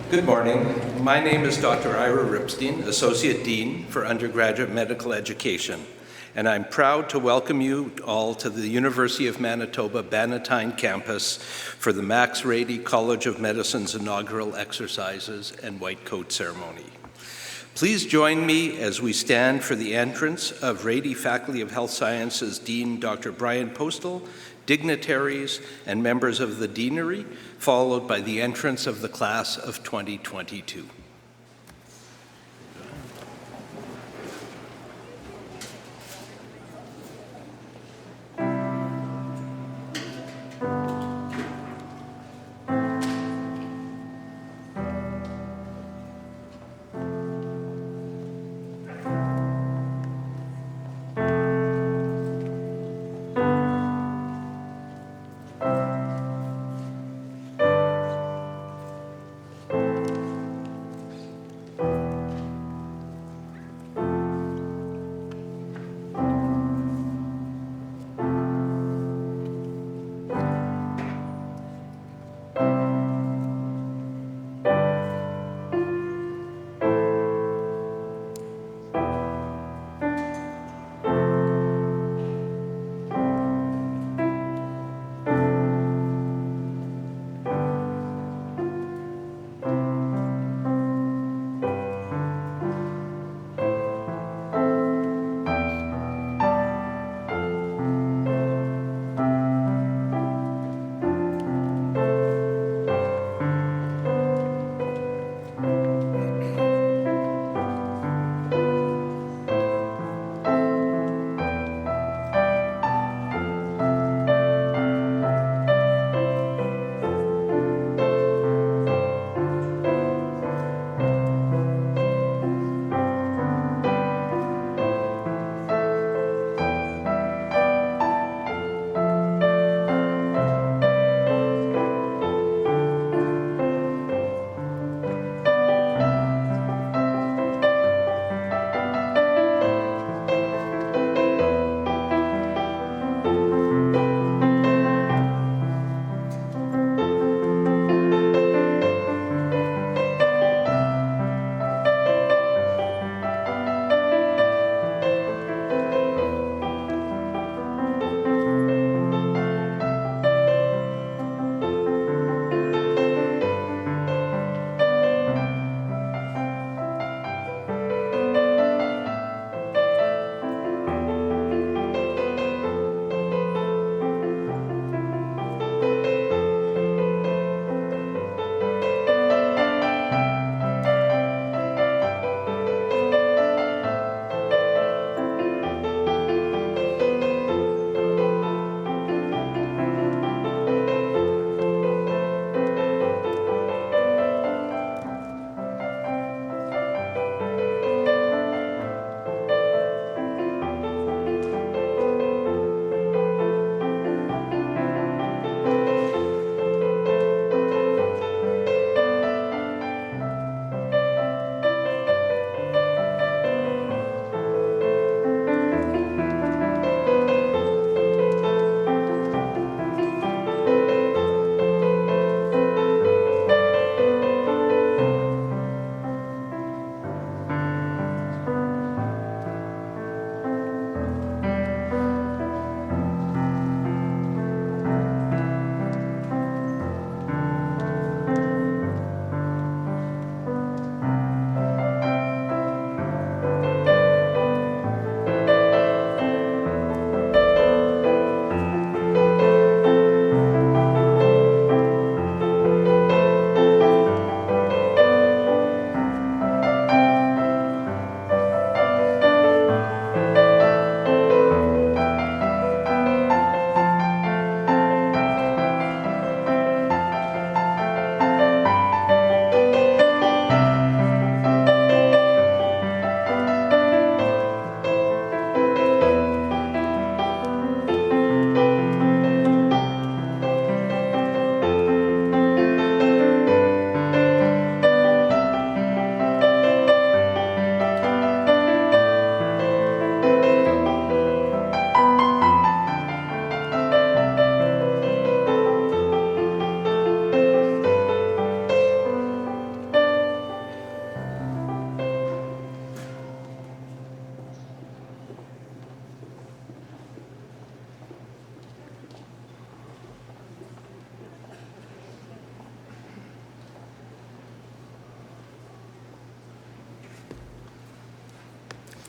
Good morning. My name is Dr. Ira Ripstein, Associate Dean for Undergraduate Medical Education, and I'm proud to welcome you all to the University of Manitoba Bannatyne campus for the Max Rady College of Medicine's inaugural exercises and white coat ceremony. Please join me as we stand for the entrance of Rady Faculty of Health Sciences Dean Dr. Brian Postal, dignitaries, and members of the deanery, followed by the entrance of the class of 2022.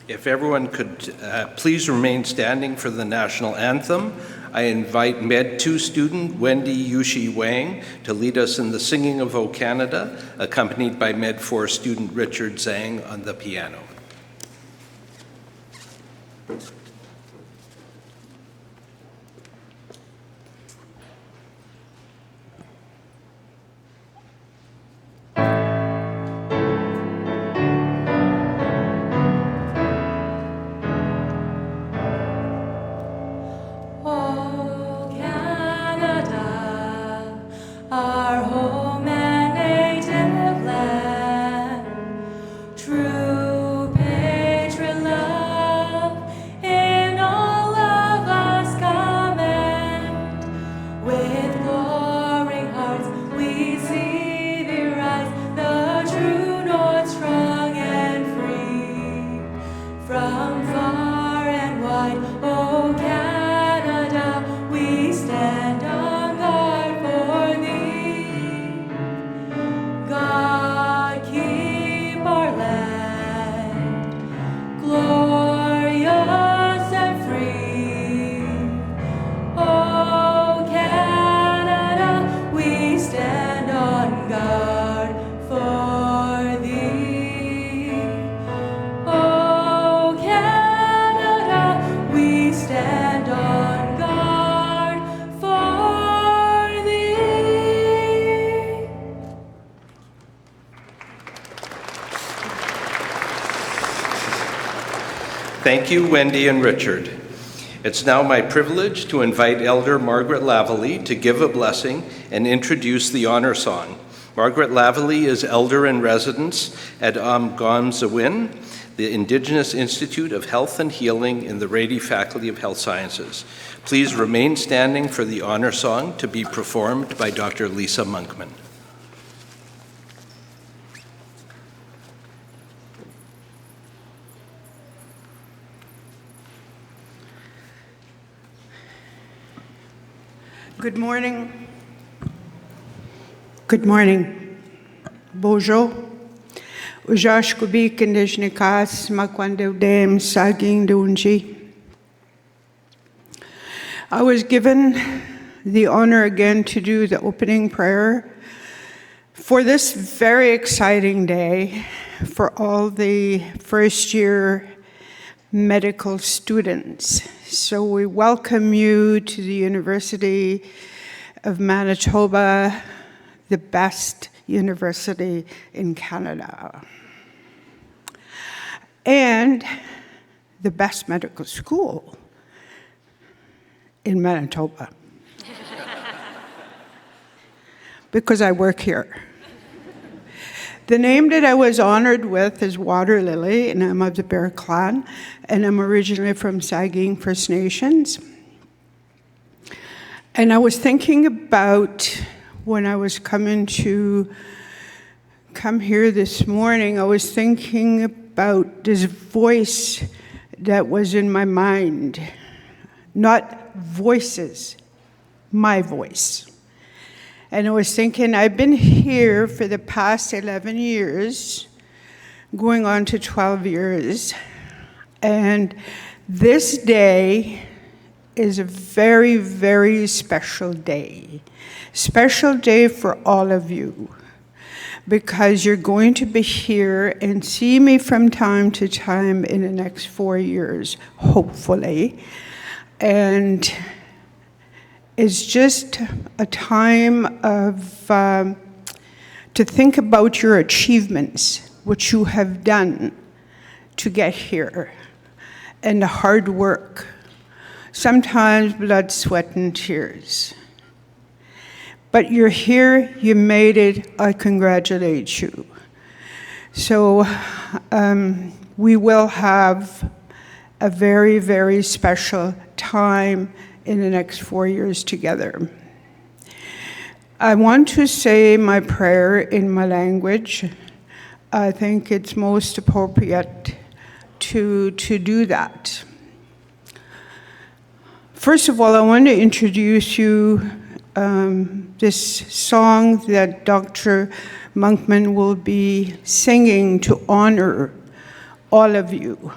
If everyone could please remain standing for the national anthem, I invite Med 2 student Wendy Yushi Wang to lead us in the singing of O Canada, accompanied by Med 4 student Richard Zhang on the piano. Thank you, Wendy and Richard. It's now my privilege to invite Elder Margaret Lavallee to give a blessing and introduce the honor song. Margaret Lavallee is Elder in Residence at Amgamsawin, the Indigenous Institute of Health and Healing in the Rady Faculty of Health Sciences. Please remain standing for the honor song to be performed by Dr. Lisa Monkman. Good morning. Good morning. Bonjour. Ujash kubik indishnikas makwandem saging dunji. I was given the honor again to do the opening prayer for this very exciting day for all the first-year medical students. So we welcome you to the University of Manitoba, the best university in Canada, and the best medical school in Manitoba, because I work here. The name that I was honored with is Water Lily, and I'm of the Bear Clan, and I'm originally from Saging First Nations. And I was thinking about, when I was come here this morning, I was thinking about this voice that was in my mind. Not voices, my voice. And I was thinking, I've been here for the past 11 years, going on to 12 years, and this day is a very, very special day. Special day for all of you, because you're going to be here and see me from time to time in the next 4 years, hopefully. And it's just a time of to think about your achievements, what you have done to get here, and the hard work. Sometimes blood, sweat, and tears. But you're here, you made it, I congratulate you. So we will have a very, very special time in the next 4 years together. I want to say my prayer in my language. I think it's most appropriate to do that. First of all, I want to introduce you this song that Dr. Monkman will be singing to honor all of you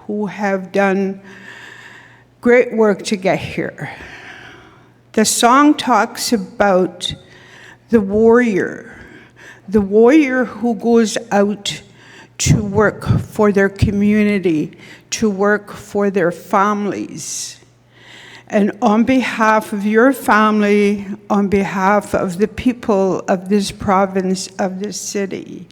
who have done great work to get here. The song talks about the warrior who goes out to work for their community, to work for their families. And on behalf of your family, on behalf of the people of this province, of this city,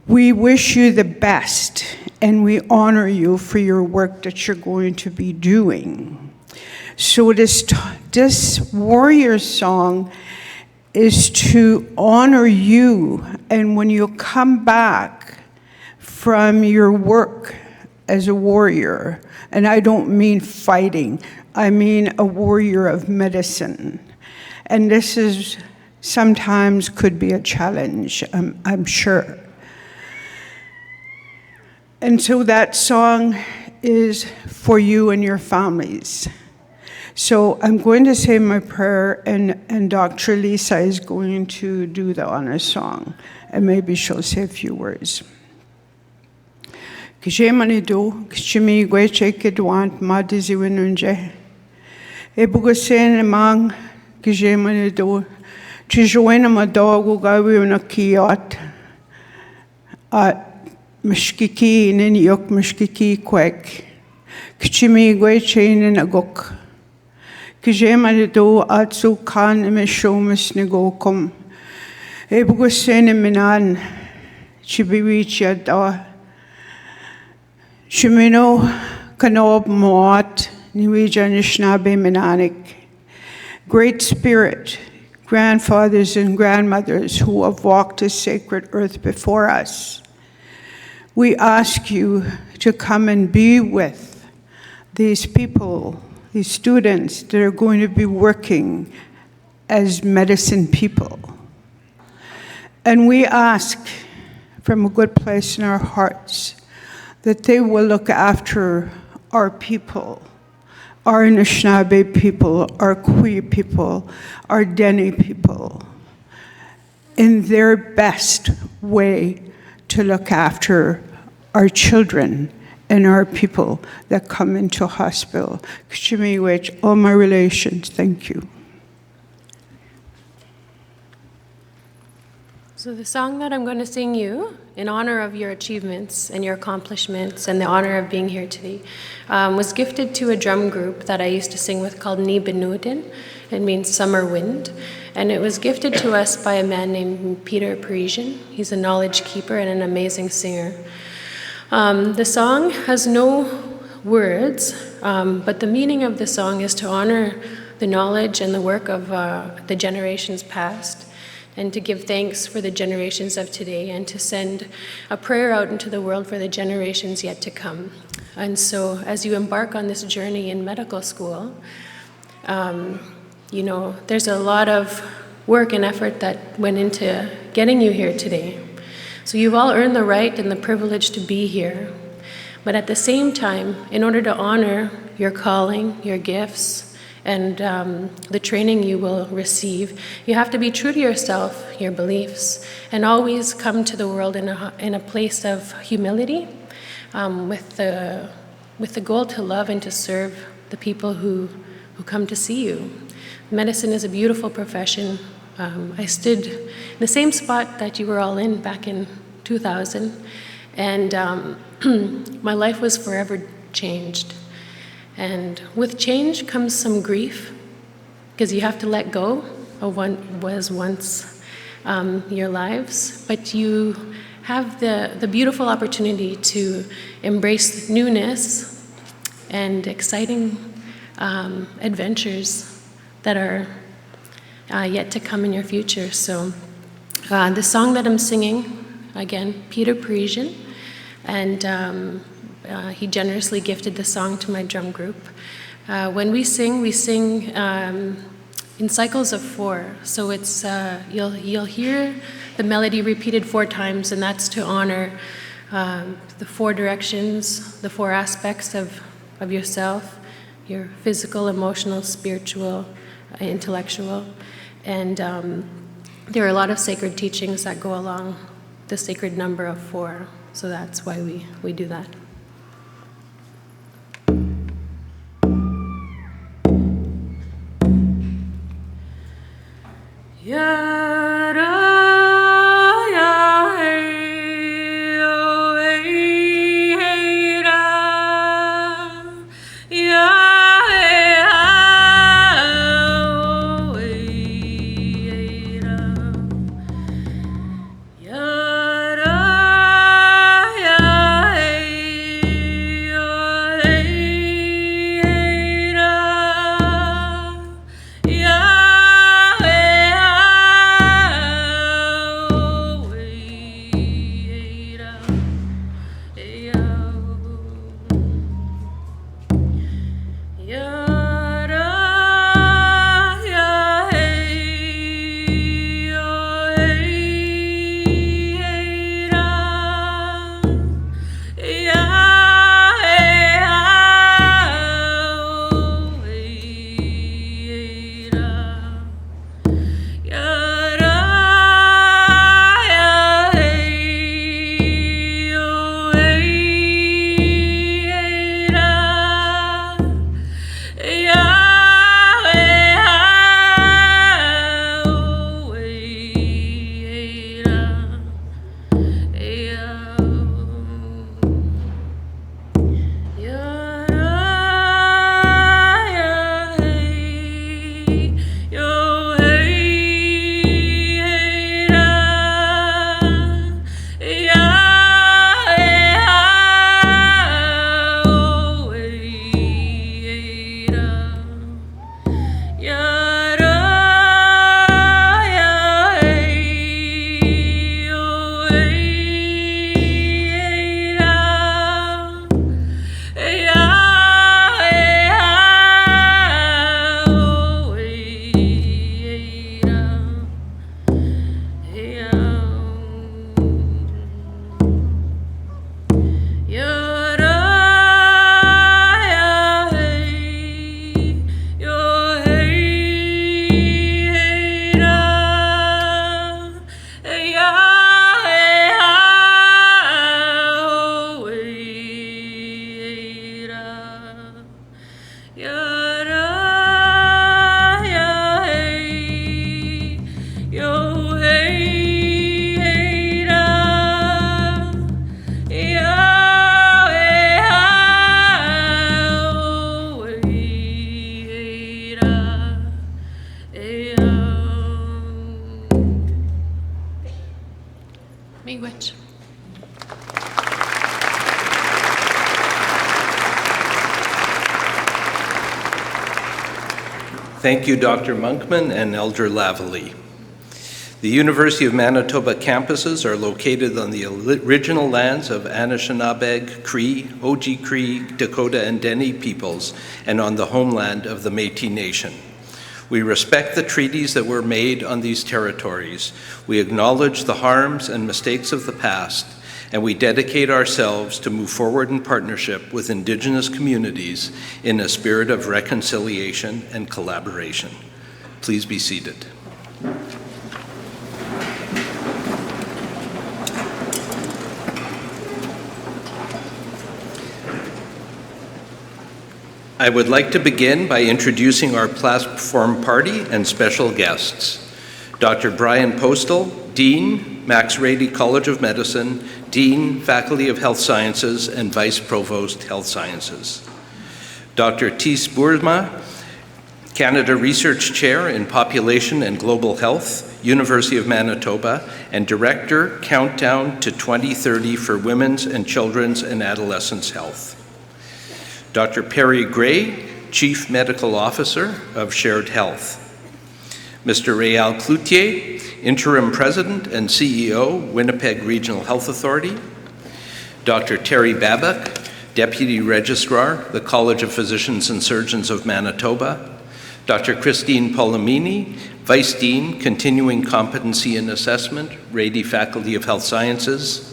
we wish you the best, and we honor you for your work that you're going to be doing. So this warrior song is to honor you, and when you come back from your work as a warrior, and I don't mean fighting, I mean a warrior of medicine. And this is sometimes could be a challenge, I'm sure. And so that song is for you and your families. So I'm going to say my prayer, and Dr. Lisa is going to do the honor song, and maybe she'll say a few words. Kishemanido, kishimi gweche kedwant madizi winunje. Ebugosen among kishemanido, chijoena madogo gawi una kiyot at mishkiki nin yok mishkiki kwek. Kishimi gweche in agok. Kishemanido atsu kan emishomis nigokum. Ebugosen minan chibiwicha da. Shimino Kanob Moat, Niwija Nishnabe Menanik. Great Spirit, grandfathers and grandmothers who have walked this sacred earth before us, we ask you to come and be with these people, these students that are going to be working as medicine people. And we ask from a good place in our hearts that they will look after our people, our Anishinaabe people, our Cree people, our Dene people, in their best way to look after our children and our people that come into hospital. Kishimiwech, all my relations, thank you. So the song that I'm going to sing you, in honor of your achievements and your accomplishments and the honor of being here today, was gifted to a drum group that I used to sing with called Ni Benudin. It means summer wind. And it was gifted to us by a man named Peter Parisian. He's a knowledge keeper and an amazing singer. The song has no words, but the meaning of the song is to honor the knowledge and the work of the generations past, and to give thanks for the generations of today, and to send a prayer out into the world for the generations yet to come. And so as you embark on this journey in medical school, you know, there's a lot of work and effort that went into getting you here today. So you've all earned the right and the privilege to be here. But at the same time, in order to honor your calling, your gifts, and the training you will receive, you have to be true to yourself, your beliefs, and always come to the world in a place of humility, with the goal to love and to serve the people who come to see you. Medicine is a beautiful profession. I stood in the same spot that you were all in back in 2000, and my life was forever changed. And with change comes some grief, because you have to let go of what was once your lives, but you have the beautiful opportunity to embrace newness and exciting adventures that are yet to come in your future. So the song that I'm singing, again, Peter Parisian, and he generously gifted the song to my drum group. When we sing in cycles of 4. So it's you'll hear the melody repeated 4 times, and that's to honor the 4 directions, the 4 aspects of yourself: your physical, emotional, spiritual, intellectual. And there are a lot of sacred teachings that go along the sacred number of 4. So that's why we do that. Miigwech. Thank you, Dr. Monkman and Elder Lavallee. The University of Manitoba campuses are located on the original lands of Anishinaabeg, Cree, Oji-Cree, Dakota, and Dene peoples, and on the homeland of the Métis Nation. We respect the treaties that were made on these territories. We acknowledge the harms and mistakes of the past, and we dedicate ourselves to move forward in partnership with Indigenous communities in a spirit of reconciliation and collaboration. Please be seated. I would like to begin by introducing our platform party and special guests. Dr. Brian Postal, Dean, Max Rady College of Medicine, Dean, Faculty of Health Sciences, and Vice Provost, Health Sciences. Dr. Tis Boersma, Canada Research Chair in Population and Global Health, University of Manitoba, and Director, Countdown to 2030 for Women's and Children's and Adolescents' Health. Dr. Perry Gray, Chief Medical Officer of Shared Health. Mr. Réal Cloutier, Interim President and CEO, Winnipeg Regional Health Authority. Dr. Terry Babak, Deputy Registrar, the College of Physicians and Surgeons of Manitoba. Dr. Christine Polomini, Vice Dean, Continuing Competency and Assessment, Rady Faculty of Health Sciences.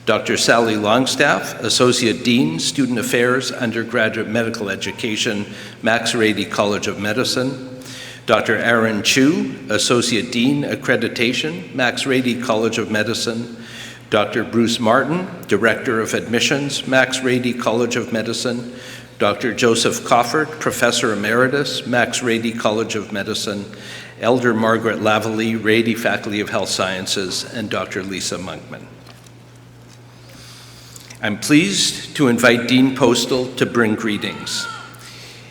Dr. Sally Longstaff, Associate Dean, Student Affairs, Undergraduate Medical Education, Max Rady College of Medicine. Dr. Aaron Chu, Associate Dean, Accreditation, Max Rady College of Medicine. Dr. Bruce Martin, Director of Admissions, Max Rady College of Medicine, Dr. Joseph Coffert, Professor Emeritus, Max Rady College of Medicine, Elder Margaret Lavallee, Rady Faculty of Health Sciences, and Dr. Lisa Monkman. I'm pleased to invite Dean Postal to bring greetings.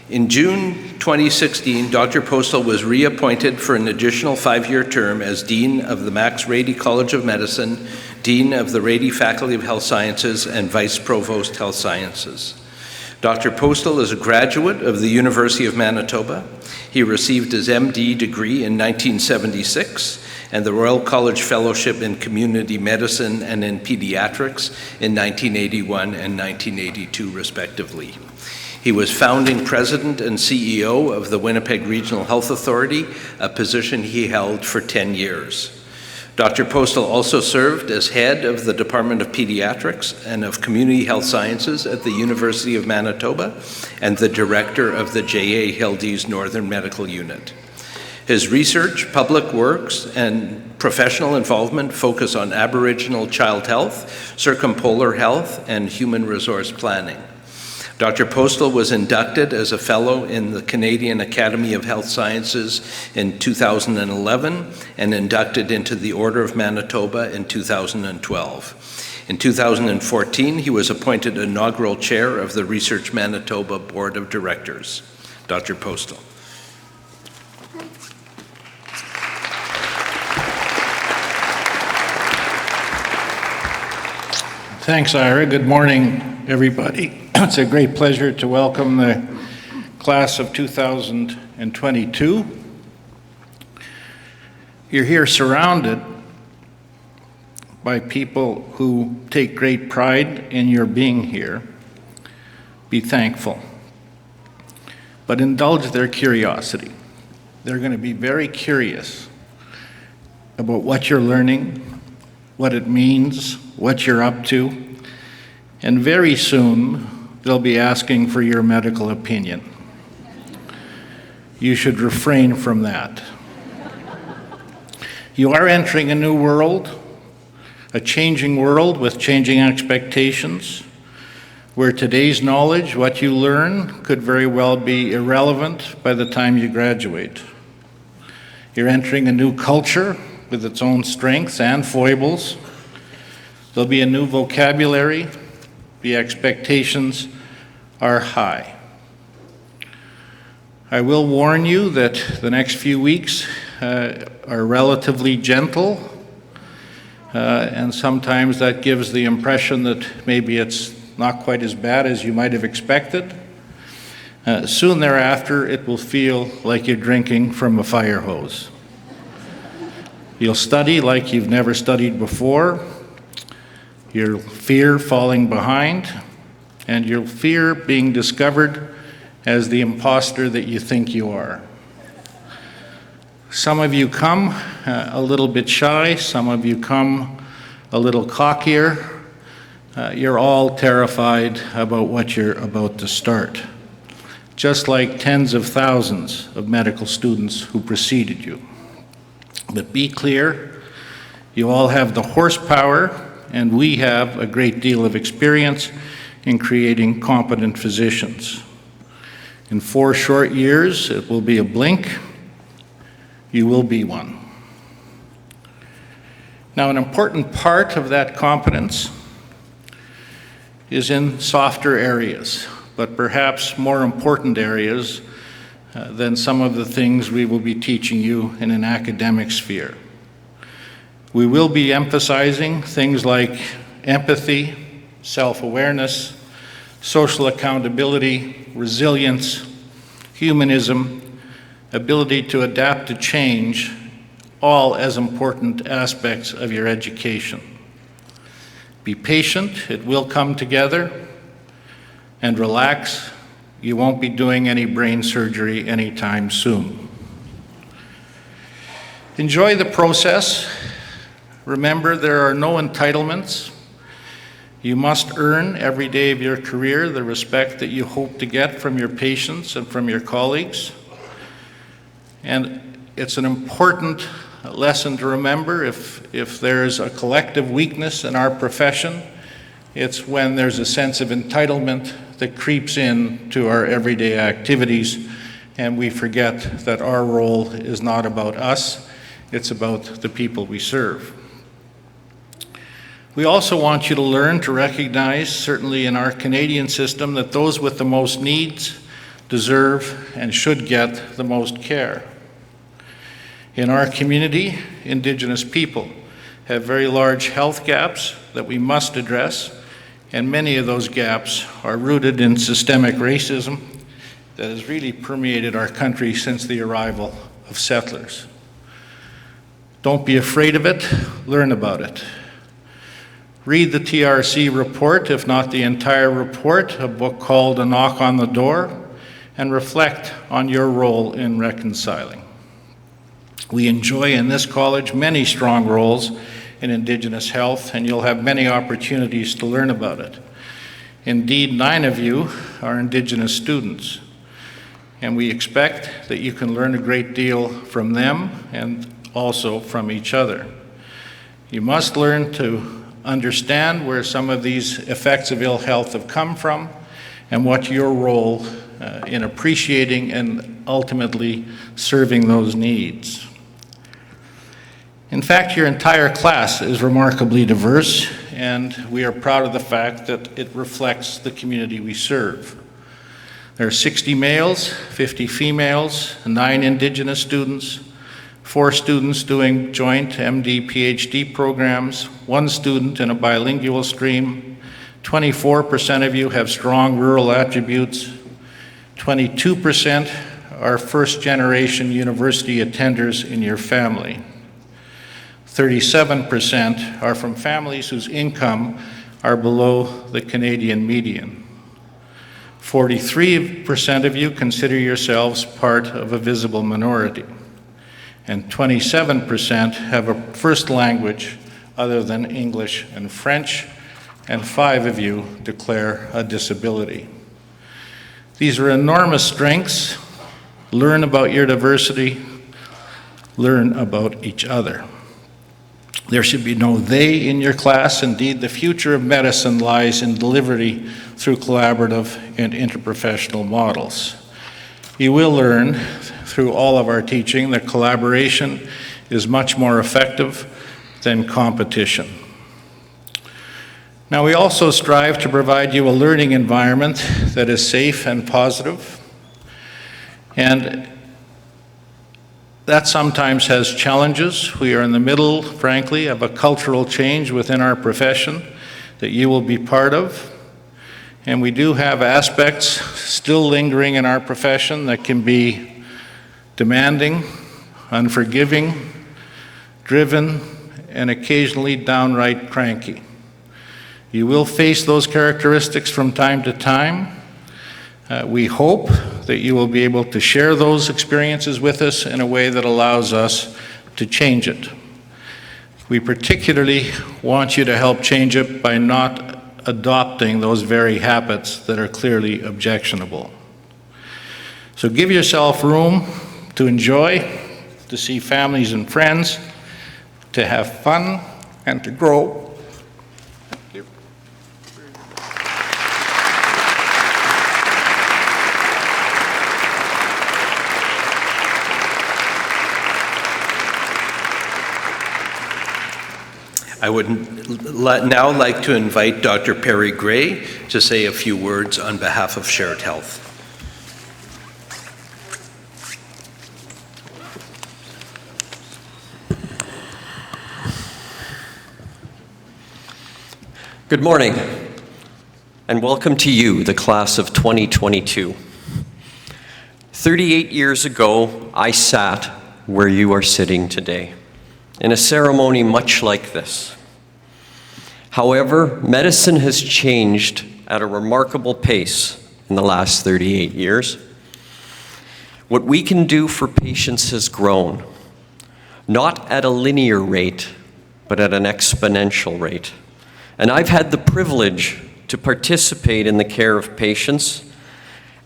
In June 2016, Dr. Postal was reappointed for an additional 5-year term as Dean of the Max Rady College of Medicine, Dean of the Rady Faculty of Health Sciences, and Vice Provost Health Sciences. Dr. Postal is a graduate of the University of Manitoba. He received his MD degree in 1976 and the Royal College Fellowship in Community Medicine and in Pediatrics in 1981 and 1982, respectively. He was founding president and CEO of the Winnipeg Regional Health Authority, a position he held for 10 years. Dr. Postal also served as head of the Department of Pediatrics and of Community Health Sciences at the University of Manitoba and the director of the J.A. Hildy's Northern Medical Unit. His research, public works, and professional involvement focus on Aboriginal child health, circumpolar health, and human resource planning. Dr. Postal was inducted as a fellow in the Canadian Academy of Health Sciences in 2011 and inducted into the Order of Manitoba in 2012. In 2014, he was appointed inaugural chair of the Research Manitoba Board of Directors. Dr. Postal. Thanks, Ira. Good morning, everybody. It's a great pleasure to welcome the class of 2022. You're here surrounded by people who take great pride in your being here. Be thankful. But indulge their curiosity. They're going to be very curious about what you're learning, what it means, what you're up to, and very soon they'll be asking for your medical opinion. You should refrain from that. You are entering a new world, a changing world with changing expectations, where today's knowledge, what you learn, could very well be irrelevant by the time you graduate. You're entering a new culture with its own strengths and foibles. There'll be a new vocabulary. The expectations are high. I will warn you that the next few weeks are relatively gentle, and sometimes that gives the impression that maybe it's not quite as bad as you might have expected. Soon thereafter, it will feel like you're drinking from a fire hose. You'll study like you've never studied before. You'll fear falling behind, and you'll fear being discovered as the imposter that you think you are. Some of you come a little bit shy, some of you come a little cockier. You're all terrified about what you're about to start, just like tens of thousands of medical students who preceded you. But be clear, you all have the horsepower, and we have a great deal of experience in creating competent physicians. In 4 short years, it will be a blink. You will be one. Now, an important part of that competence is in softer areas, but perhaps more important areas than some of the things we will be teaching you in an academic sphere. We will be emphasizing things like empathy, self-awareness, social accountability, resilience, humanism, ability to adapt to change, all as important aspects of your education. Be patient, it will come together, and relax. You won't be doing any brain surgery anytime soon. Enjoy the process. Remember, there are no entitlements. You must earn every day of your career the respect that you hope to get from your patients and from your colleagues. And it's an important lesson to remember. If there's a collective weakness in our profession, it's when there's a sense of entitlement that creeps in to our everyday activities, and we forget that our role is not about us, it's about the people we serve. We also want you to learn to recognize, certainly in our Canadian system, that those with the most needs deserve and should get the most care. In our community, Indigenous people have very large health gaps that we must address, and many of those gaps are rooted in systemic racism that has really permeated our country since the arrival of settlers. Don't be afraid of it, learn about it. Read the TRC report, if not the entire report, a book called A Knock on the Door, and reflect on your role in reconciling. We enjoy in this college many strong roles in Indigenous health, and you'll have many opportunities to learn about it. Indeed, 9 of you are Indigenous students, and we expect that you can learn a great deal from them and also from each other. You must learn to understand where some of these effects of ill health have come from and what your role in appreciating and ultimately serving those needs. In fact, your entire class is remarkably diverse, and we are proud of the fact that it reflects the community we serve. There are 60 males, 50 females, 9 Indigenous students, 4 students doing joint MD, PhD programs, 1 student in a bilingual stream, 24% of you have strong rural attributes, 22% are first-generation university attenders in your family. 37% are from families whose income are below the Canadian median. 43% of you consider yourselves part of a visible minority, and 27% have a first language other than English and French, and 5 of you declare a disability. These are enormous strengths. Learn about your diversity, learn about each other. There should be no they in your class. Indeed, the future of medicine lies in delivery through collaborative and interprofessional models. You will learn through all of our teaching that collaboration is much more effective than competition. Now, we also strive to provide you a learning environment that is safe and positive, and that sometimes has challenges. We are in the middle, frankly, of a cultural change within our profession that you will be part of. And we do have aspects still lingering in our profession that can be demanding, unforgiving, driven, and occasionally downright cranky. You will face those characteristics from time to time. We hope that you will be able to share those experiences with us in a way that allows us to change it. We particularly want you to help change it by not adopting those very habits that are clearly objectionable. So give yourself room to enjoy, to see families and friends, to have fun, and to grow. I would now like to invite Dr. Perry Gray to say a few words on behalf of Shared Health. Good morning, and welcome to you, the class of 2022. 38 years ago, I sat where you are sitting today, in a ceremony much like this. However, medicine has changed at a remarkable pace in the last 38 years. What we can do for patients has grown, not at a linear rate, but at an exponential rate. And I've had the privilege to participate in the care of patients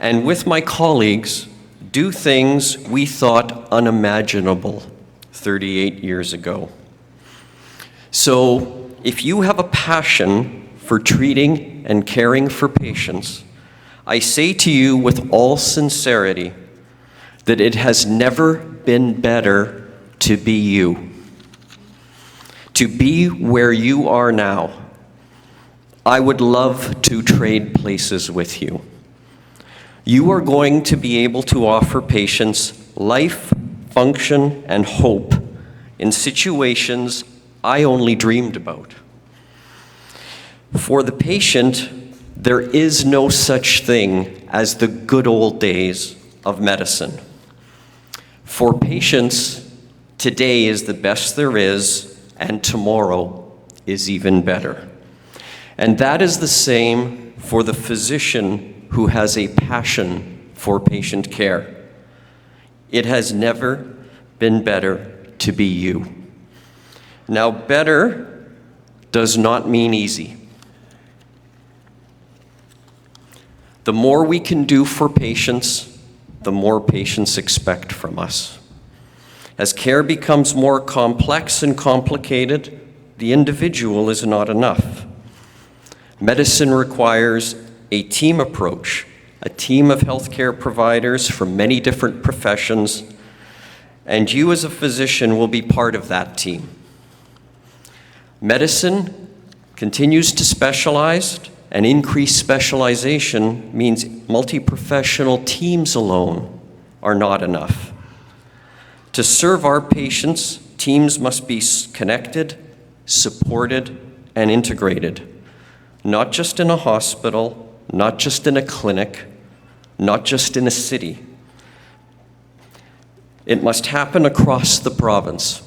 and with my colleagues do things we thought unimaginable 38 years ago. So, if you have a passion for treating and caring for patients, I say to you with all sincerity that it has never been better to be you. To be where you are now. I would love to trade places with you. You are going to be able to offer patients life, function, and hope in situations I only dreamed about. For the patient, there is no such thing as the good old days of medicine. For patients, today is the best there is, and tomorrow is even better. And that is the same for the physician who has a passion for patient care. It has never been better to be you. Now, better does not mean easy. The more we can do for patients, the more patients expect from us. As care becomes more complex and complicated, the individual is not enough. Medicine requires a team approach, a team of healthcare providers from many different professions, and you as a physician will be part of that team. Medicine continues to specialize, and increased specialization means multi-professional teams alone are not enough. To serve our patients, teams must be connected, supported, and integrated, not just in a hospital, not just in a clinic, not just in a city. It must happen across the province,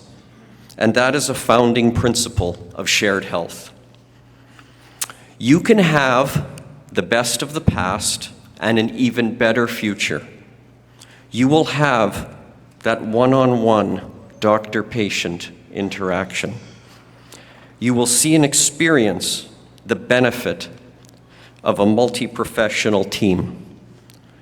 and that is a founding principle of shared health. You can have the best of the past and an even better future. You will have that one-on-one doctor-patient interaction. You will see and experience the benefit of a multi-professional team.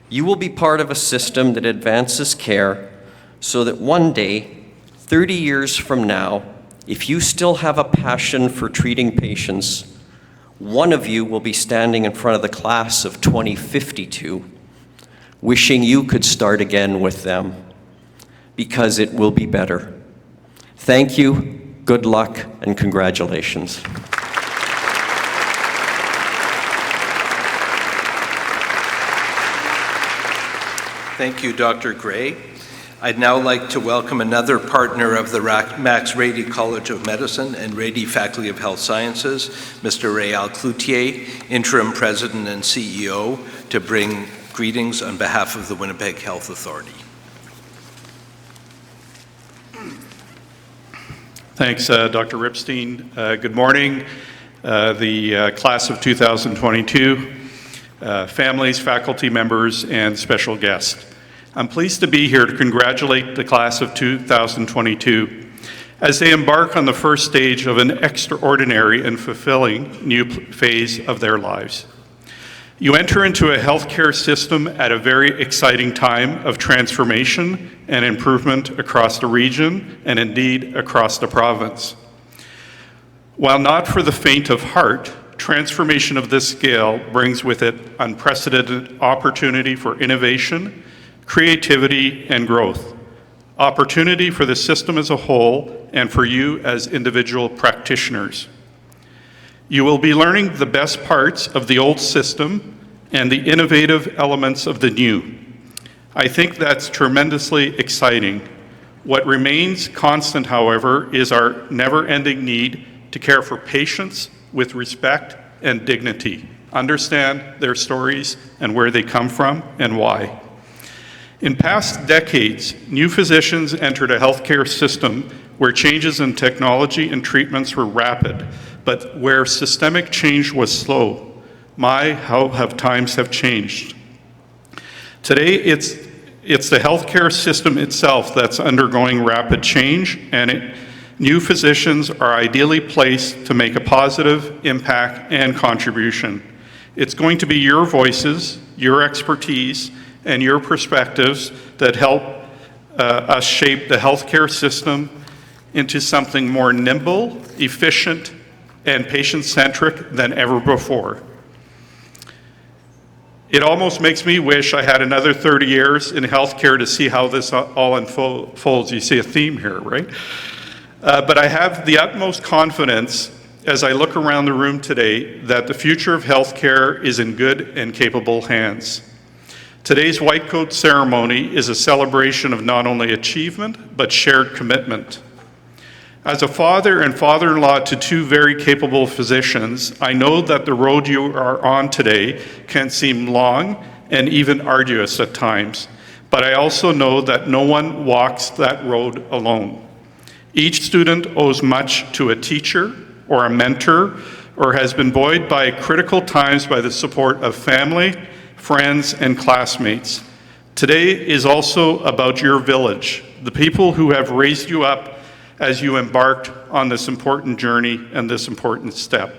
You will be part of a system that advances care so that one day, 30 years from now, if you still have a passion for treating patients, one of you will be standing in front of the class of 2052, wishing you could start again with them, because it will be better. Thank you, good luck, and congratulations. Thank you, Dr. Gray. I'd now like to welcome another partner of the Max Rady College of Medicine and Rady Faculty of Health Sciences, Mr. Réal Cloutier, Interim President and CEO, to bring greetings on behalf of the Winnipeg Health Authority. Thanks, Dr. Ripstein. Good morning, the class of 2022, families, faculty members, and special guests. I'm pleased to be here to congratulate the class of 2022 as they embark on the first stage of an extraordinary and fulfilling new phase of their lives. You enter into a healthcare system at a very exciting time of transformation and improvement across the region and indeed across the province. While not for the faint of heart, transformation of this scale brings with it unprecedented opportunity for innovation, creativity, and growth. Opportunity for the system as a whole and for you as individual practitioners. You will be learning the best parts of the old system and the innovative elements of the new. I think that's tremendously exciting. What remains constant, however, is our never-ending need to care for patients with respect and dignity, understand their stories and where they come from and why. In past decades, new physicians entered a healthcare system where changes in technology and treatments were rapid, but where systemic change was slow. How have times have changed. Today, it's the healthcare system itself that's undergoing rapid change, and new physicians are ideally placed to make a positive impact and contribution. It's going to be your voices, your expertise, and your perspectives that help us shape the healthcare system into something more nimble, efficient, and patient-centric than ever before. It almost makes me wish I had another 30 years in healthcare to see how this all unfolds. You see a theme here, right? But I have the utmost confidence as I look around the room today that the future of healthcare is in good and capable hands. Today's white coat ceremony is a celebration of not only achievement, but shared commitment. As a father and father-in-law to two very capable physicians, I know that the road you are on today can seem long and even arduous at times, but I also know that no one walks that road alone. Each student owes much to a teacher or a mentor, or has been buoyed by critical times by the support of family, friends, and classmates. Today is also about your village, the people who have raised you up as you embarked on this important journey and this important step.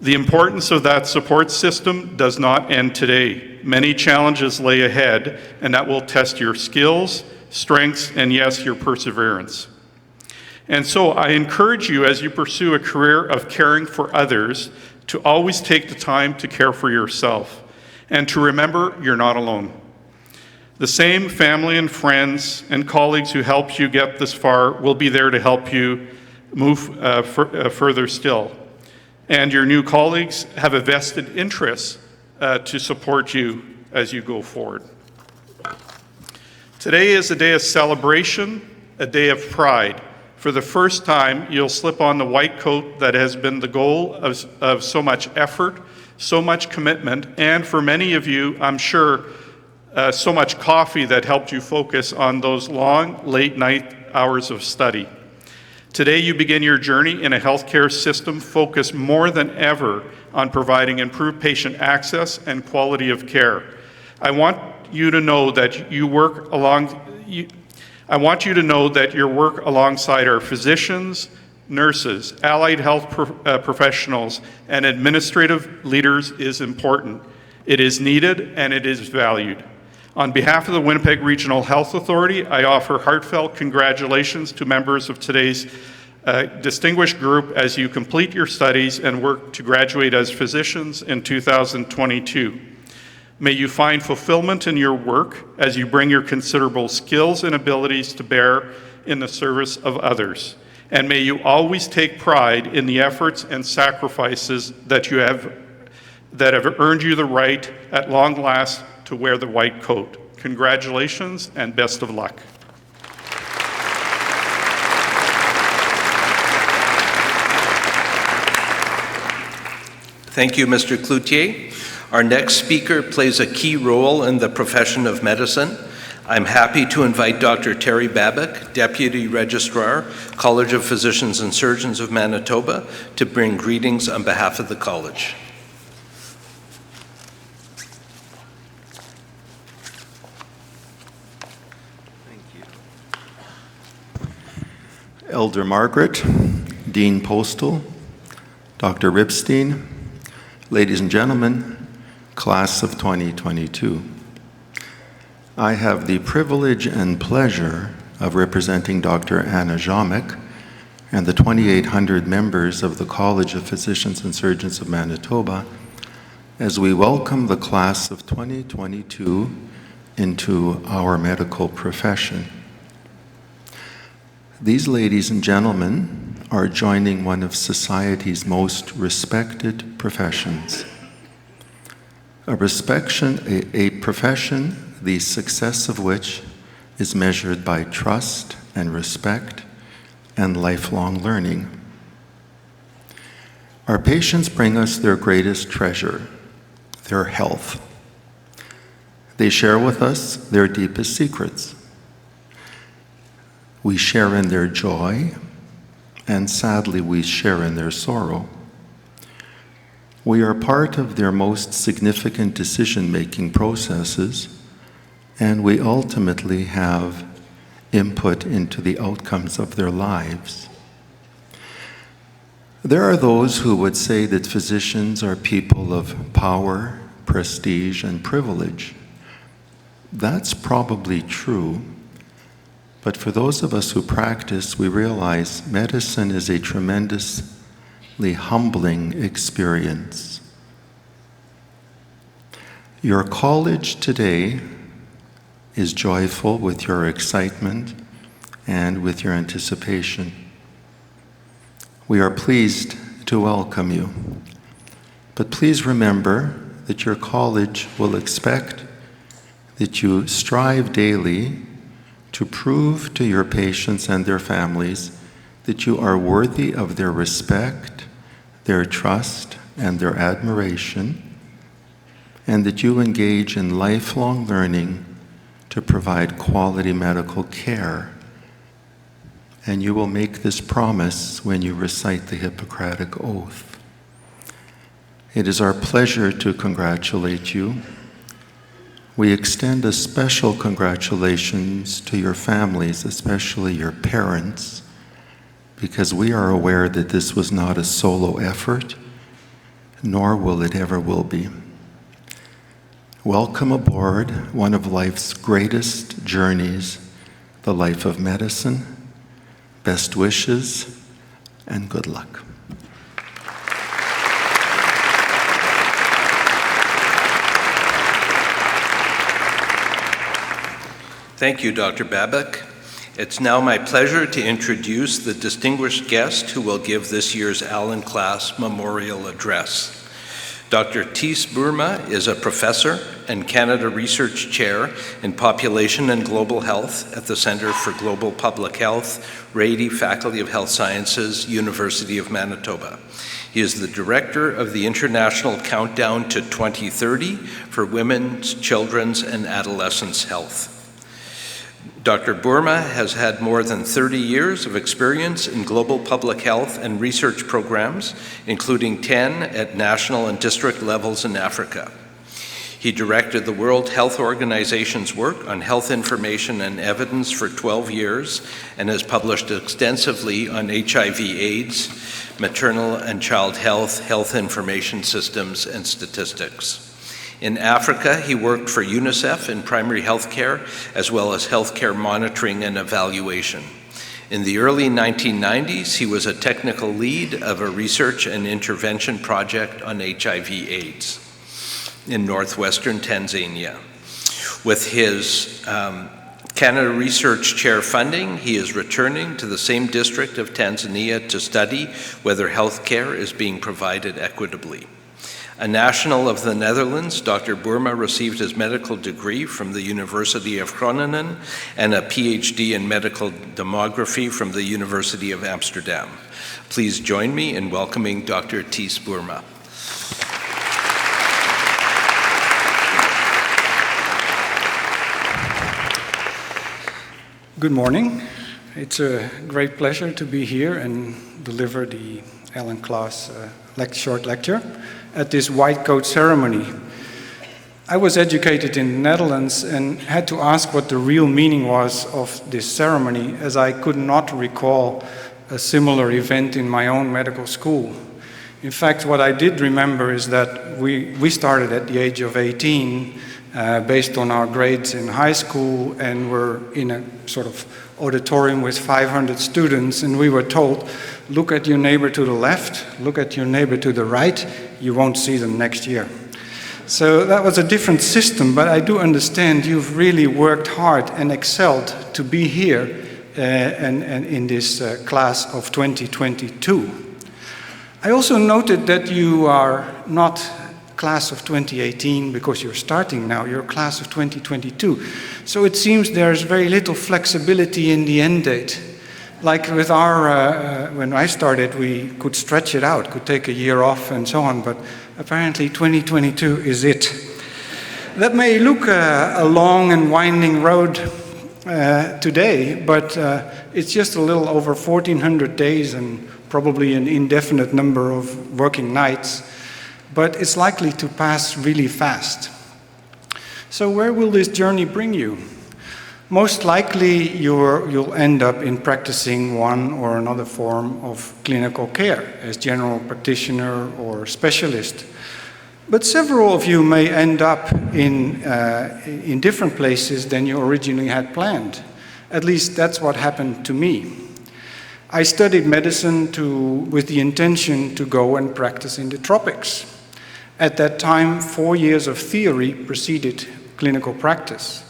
The importance of that support system does not end today. Many challenges lay ahead, and that will test your skills, strengths, and yes, your perseverance. And so I encourage you as you pursue a career of caring for others to always take the time to care for yourself and to remember you're not alone. The same family and friends and colleagues who helped you get this far will be there to help you move further still. And your new colleagues have a vested interest to support you as you go forward. Today is a day of celebration, a day of pride. For the first time, you'll slip on the white coat that has been the goal of so much effort, so much commitment, and for many of you, I'm sure, so much coffee that helped you focus on those long, late night hours of study. Today, you begin your journey in a healthcare system focused more than ever on providing improved patient access and quality of care. I want you to know that your work alongside our physicians, nurses, allied health professionals, and administrative leaders is important. It is needed and it is valued. On behalf of the Winnipeg Regional Health Authority, I offer heartfelt congratulations to members of today's distinguished group as you complete your studies and work to graduate as physicians in 2022. May you find fulfillment in your work as you bring your considerable skills and abilities to bear in the service of others. And may you always take pride in the efforts and sacrifices that have earned you the right at long last to wear the white coat. Congratulations and best of luck. Thank you, Mr. Cloutier. Our next speaker plays a key role in the profession of medicine. I'm happy to invite Dr. Terry Babbitt, Deputy Registrar, College of Physicians and Surgeons of Manitoba, to bring greetings on behalf of the college. Elder Margaret, Dean Postal, Dr. Ripstein, ladies and gentlemen, class of 2022. I have the privilege and pleasure of representing Dr. Anna Jomek and the 2,800 members of the College of Physicians and Surgeons of Manitoba as we welcome the class of 2022 into our medical profession. These ladies and gentlemen are joining one of society's most respected professions. A profession, the success of which is measured by trust and respect and lifelong learning. Our patients bring us their greatest treasure, their health. They share with us their deepest secrets. We share in their joy, and sadly, we share in their sorrow. We are part of their most significant decision-making processes, and we ultimately have input into the outcomes of their lives. There are those who would say that physicians are people of power, prestige, and privilege. That's probably true, But for those of us who practice, we realize medicine is a tremendously humbling experience. Your college today is joyful with your excitement and with your anticipation. We are pleased to welcome you. But please remember that your college will expect that you strive daily to prove to your patients and their families that you are worthy of their respect, their trust, and their admiration, and that you engage in lifelong learning to provide quality medical care. And you will make this promise when you recite the Hippocratic Oath. It is our pleasure to congratulate you. We extend a special congratulations to your families, especially your parents, because we are aware that this was not a solo effort, nor will it ever will be. Welcome aboard one of life's greatest journeys, the life of medicine. Best wishes and good luck. Thank you, Dr. Babak. It's now my pleasure to introduce the distinguished guest who will give this year's Allen Class Memorial Address. Dr. Tis Burma is a professor and Canada Research Chair in Population and Global Health at the Centre for Global Public Health, Rady Faculty of Health Sciences, University of Manitoba. He is the director of the International Countdown to 2030 for Women's, Children's, and Adolescents' Health. Dr. Burma has had more than 30 years of experience in global public health and research programs, including 10 at national and district levels in Africa. He directed the World Health Organization's work on health information and evidence for 12 years and has published extensively on HIV/AIDS, maternal and child health, health information systems, and statistics. In Africa, he worked for UNICEF in primary health care, as well as healthcare monitoring and evaluation. In the early 1990s, he was a technical lead of a research and intervention project on HIV/AIDS in northwestern Tanzania. With his Canada Research Chair funding, he is returning to the same district of Tanzania to study whether healthcare is being provided equitably. A national of the Netherlands, Dr. Burma received his medical degree from the University of Groningen and a PhD in medical demography from the University of Amsterdam. Please join me in welcoming Dr. Tis Burma. Good morning. It's a great pleasure to be here and deliver the Allen Class short lecture at this white coat ceremony. I was educated in the Netherlands and had to ask what the real meaning was of this ceremony, as I could not recall a similar event in my own medical school. In fact, what I did remember is that we started at the age of 18 based on our grades in high school, and were in a sort of auditorium with 500 students, and we were told, look at your neighbor to the left, look at your neighbor to the right, you won't see them next year. So that was a different system, but I do understand you've really worked hard and excelled to be here and in this class of 2022. I also noted that you are not class of 2018 because you're starting now, you're class of 2022. So it seems there's very little flexibility in the end date. Like with our, when I started, we could stretch it out, could take a year off and so on, but apparently 2022 is it. That may look a long and winding road today, but it's just a little over 1,400 days and probably an indefinite number of working nights, but it's likely to pass really fast. So where will this journey bring you? Most likely you'll end up in practicing one or another form of clinical care as general practitioner or specialist. But several of you may end up in different places than you originally had planned. At least that's what happened to me. I studied medicine with the intention to go and practice in the tropics. At that time, 4 years of theory preceded clinical practice.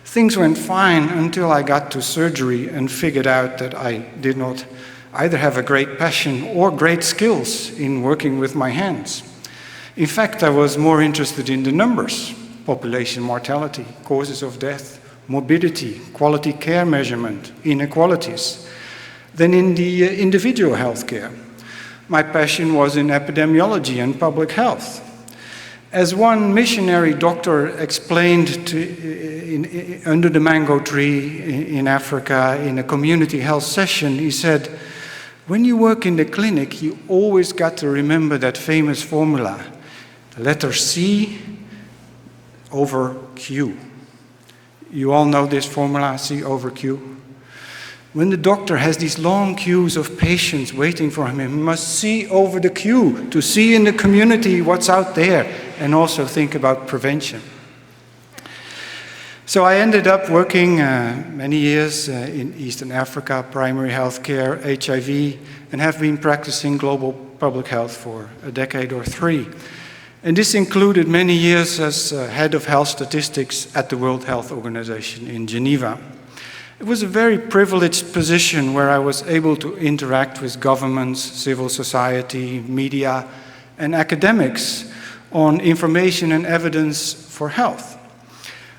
Things went fine until I got to surgery and figured out that I did not either have a great passion or great skills in working with my hands. In fact, I was more interested in the numbers: population mortality, causes of death, morbidity, quality care measurement, inequalities, than in the individual healthcare. My passion was in epidemiology and public health. As one missionary doctor explained under the mango tree in Africa in a community health session, he said, when you work in the clinic, you always got to remember that famous formula, the letter C over Q. You all know this formula, C over Q? When the doctor has these long queues of patients waiting for him, he must see over the queue to see in the community what's out there and also think about prevention. So I ended up working many years in Eastern Africa, primary health care, HIV, and have been practicing global public health for a decade or 3. And this included many years as head of health statistics at the World Health Organization in Geneva. It was a very privileged position where I was able to interact with governments, civil society, media, and academics on information and evidence for health.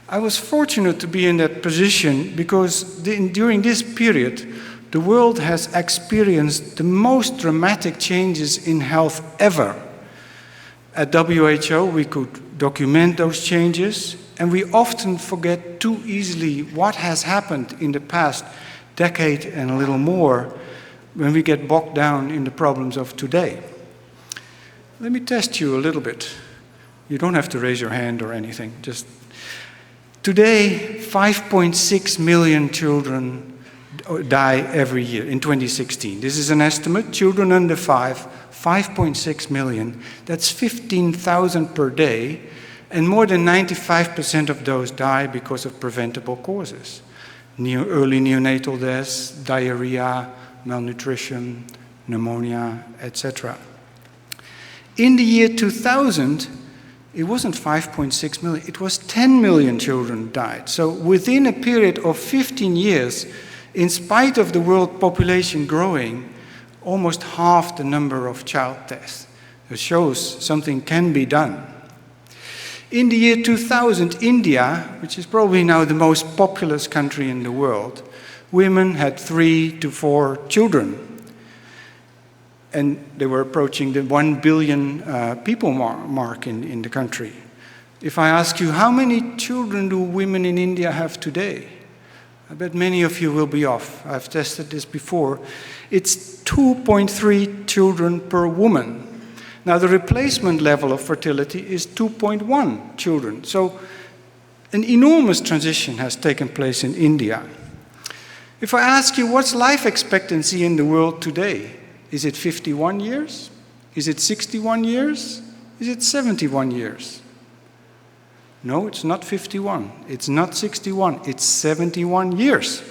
I was fortunate to be in that position because during this period, the world has experienced the most dramatic changes in health ever. At WHO, we could document those changes, and we often forget too easily what has happened in the past decade and a little more when we get bogged down in the problems of today. Let me test you a little bit. You don't have to raise your hand or anything. Just today, 5.6 million children die every year in 2016. This is an estimate. Children under 5.6 million. That's 15,000 per day. And more than 95% of those die because of preventable causes. Early neonatal deaths, diarrhea, malnutrition, pneumonia, etc. In the year 2000, it wasn't 5.6 million, it was 10 million children died. So within a period of 15 years, in spite of the world population growing, almost half the number of child deaths. It shows something can be done. In the year 2000, India, which is probably now the most populous country in the world, women had 3 to 4 children. And they were approaching the 1 billion people mark in the country. If I ask you, how many children do women in India have today? I bet many of you will be off. I've tested this before. It's 2.3 children per woman. Now, the replacement level of fertility is 2.1 children. So an enormous transition has taken place in India. If I ask you, what's life expectancy in the world today? Is it 51 years? Is it 61 years? Is it 71 years? No, it's not 51. It's not 61. It's 71 years.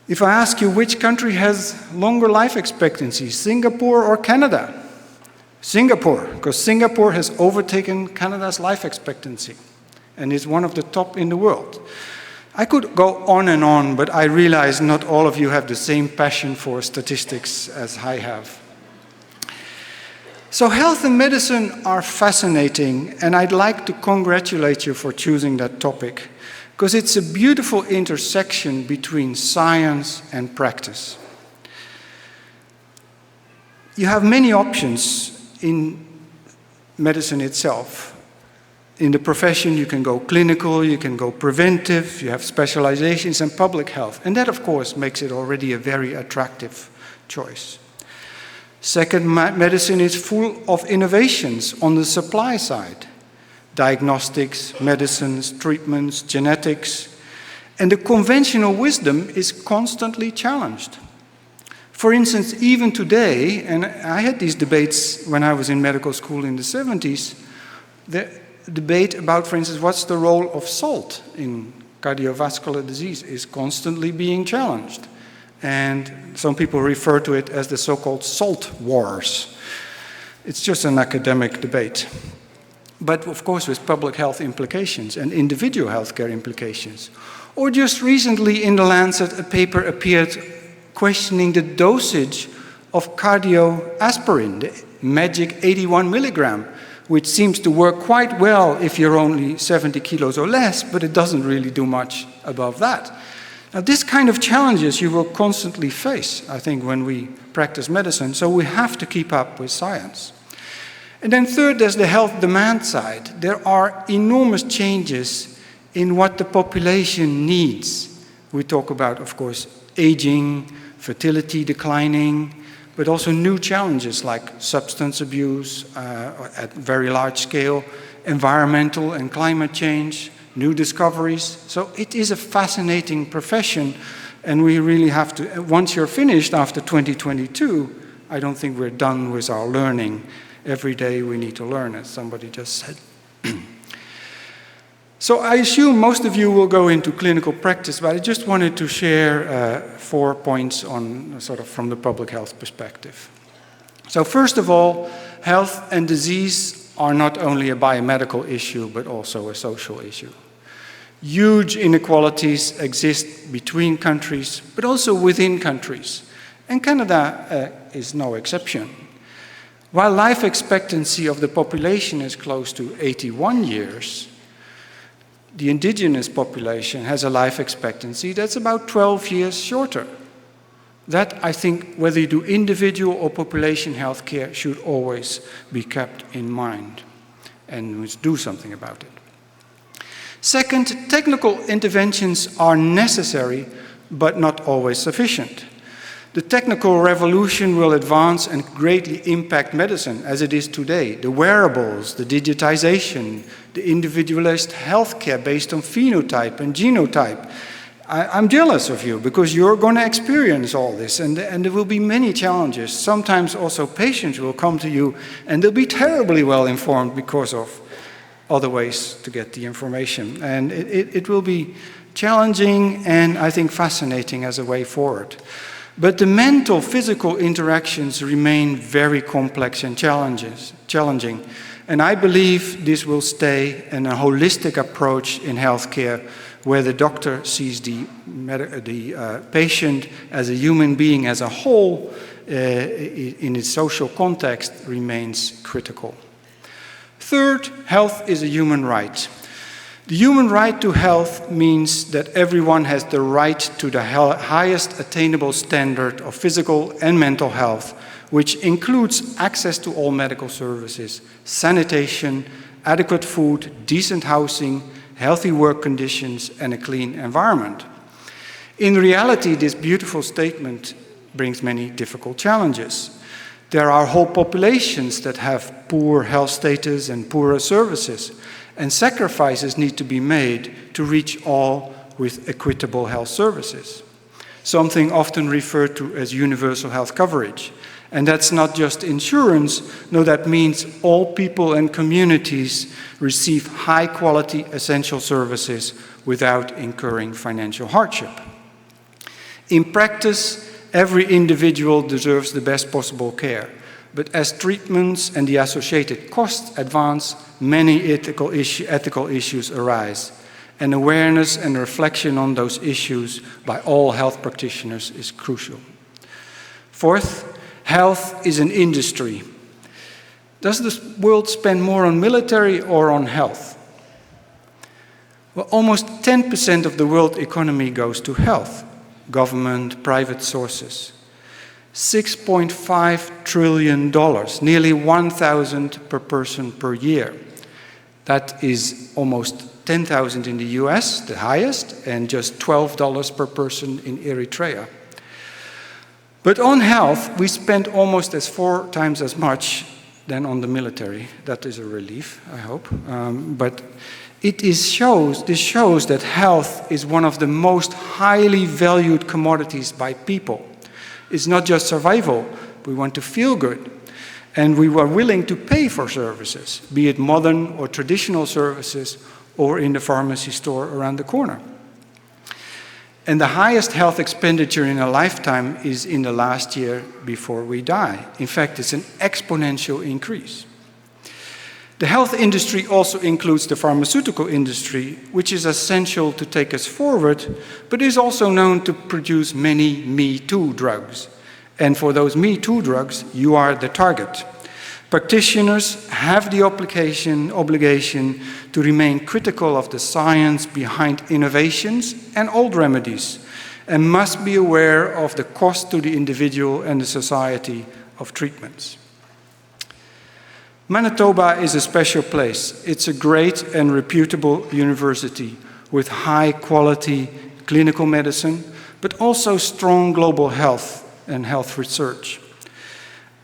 If I ask you which country has longer life expectancy, Singapore or Canada? Singapore, because Singapore has overtaken Canada's life expectancy and is one of the top in the world. I could go on, but I realize not all of you have the same passion for statistics as I have. So health and medicine are fascinating, and I'd like to congratulate you for choosing that topic, because it's a beautiful intersection between science and practice. You have many options in medicine itself. In the profession, you can go clinical, you can go preventive, you have specializations in public health. And that, of course, makes it already a very attractive choice. Second, medicine is full of innovations on the supply side. Diagnostics, medicines, treatments, genetics. And the conventional wisdom is constantly challenged. For instance, even today, and I had these debates when I was in medical school in the 70s, the debate about, for instance, what's the role of salt in cardiovascular disease is constantly being challenged. And some people refer to it as the so-called salt wars. It's just an academic debate. But of course with public health implications and individual healthcare implications. Or just recently in The Lancet, a paper appeared questioning the dosage of cardioaspirin, the magic 81 milligram, which seems to work quite well if you're only 70 kilos or less, but it doesn't really do much above that. Now, this kind of challenges you will constantly face, I think, when we practice medicine, so we have to keep up with science. And then third, there's the health demand side. There are enormous changes in what the population needs. We talk about, of course, aging, fertility declining, but also new challenges like substance abuse at very large scale, environmental and climate change, new discoveries. So it is a fascinating profession, and we really have to, once you're finished after 2022, I don't think we're done with our learning. Every day we need to learn, as somebody just said. So I assume most of you will go into clinical practice, but I just wanted to share 4 points on sort of from the public health perspective. So first of all, health and disease are not only a biomedical issue, but also a social issue. Huge inequalities exist between countries, but also within countries. And Canada is no exception. While life expectancy of the population is close to 81 years, the indigenous population has a life expectancy that's about 12 years shorter. That, I think, whether you do individual or population health care, should always be kept in mind, and we must do something about it. Second, technical interventions are necessary, but not always sufficient. The technical revolution will advance and greatly impact medicine as it is today. The wearables, the digitization, the individualist healthcare based on phenotype and genotype. I'm jealous of you because you're going to experience all this, and there will be many challenges. Sometimes also patients will come to you and they'll be terribly well informed because of other ways to get the information. And it will be challenging and I think fascinating as a way forward. But the mental, physical interactions remain very complex and challenging. And I believe this will stay in a holistic approach in healthcare, where the doctor sees the patient as a human being as a whole in its social context remains critical. Third, health is a human right. The human right to health means that everyone has the right to the highest attainable standard of physical and mental health, which includes access to all medical services, sanitation, adequate food, decent housing, healthy work conditions, and a clean environment. In reality, this beautiful statement brings many difficult challenges. There are whole populations that have poor health status and poorer services, and sacrifices need to be made to reach all with equitable health services, something often referred to as universal health coverage. And that's not just insurance, no, that means all people and communities receive high-quality essential services without incurring financial hardship. In practice, every individual deserves the best possible care. But as treatments and the associated costs advance, many ethical issues arise. And awareness and reflection on those issues by all health practitioners is crucial. Fourth, health is an industry. Does the world spend more on military or on health? Well, almost 10% of the world economy goes to health, government, private sources. $6.5 trillion, nearly 1,000 per person per year. That is almost 10,000 in the US, the highest, and just $12 per person in Eritrea. But on health, we spend almost 4 times as much than on the military. That is a relief, I hope. But this shows that health is one of the most highly valued commodities by people. It's not just survival. We want to feel good. And we were willing to pay for services, be it modern or traditional services, or in the pharmacy store around the corner. And the highest health expenditure in a lifetime is in the last year before we die. In fact, it's an exponential increase. The health industry also includes the pharmaceutical industry, which is essential to take us forward, but is also known to produce many Me Too drugs. And for those Me Too drugs, you are the target. Practitioners have the obligation to remain critical of the science behind innovations and old remedies, and must be aware of the cost to the individual and the society of treatments. Manitoba is a special place. It's a great and reputable university with high quality clinical medicine, but also strong global health and health research.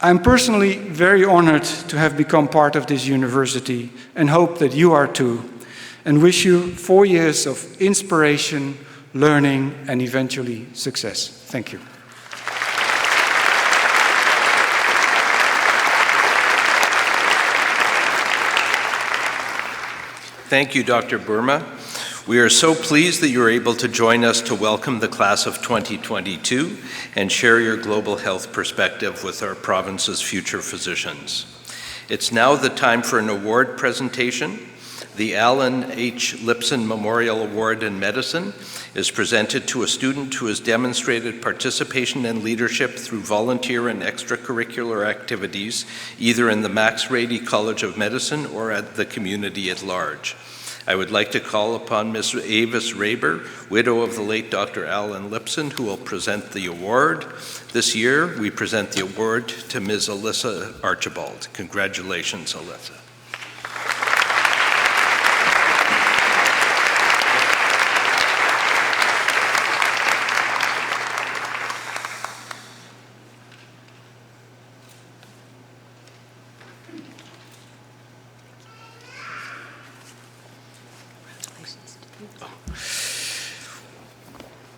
I'm personally very honored to have become part of this university and hope that you are too, and wish you 4 years of inspiration, learning, and eventually success. Thank you. Thank you, Dr. Burma. We are so pleased that you are able to join us to welcome the class of 2022 and share your global health perspective with our province's future physicians. It's now the time for an award presentation. The Alan H. Lipson Memorial Award in Medicine is presented to a student who has demonstrated participation and leadership through volunteer and extracurricular activities, either in the Max Rady College of Medicine or at the community at large. I would like to call upon Ms. Avis Raber, widow of the late Dr. Alan Lipson, who will present the award. This year, we present the award to Ms. Alyssa Archibald. Congratulations, Alyssa.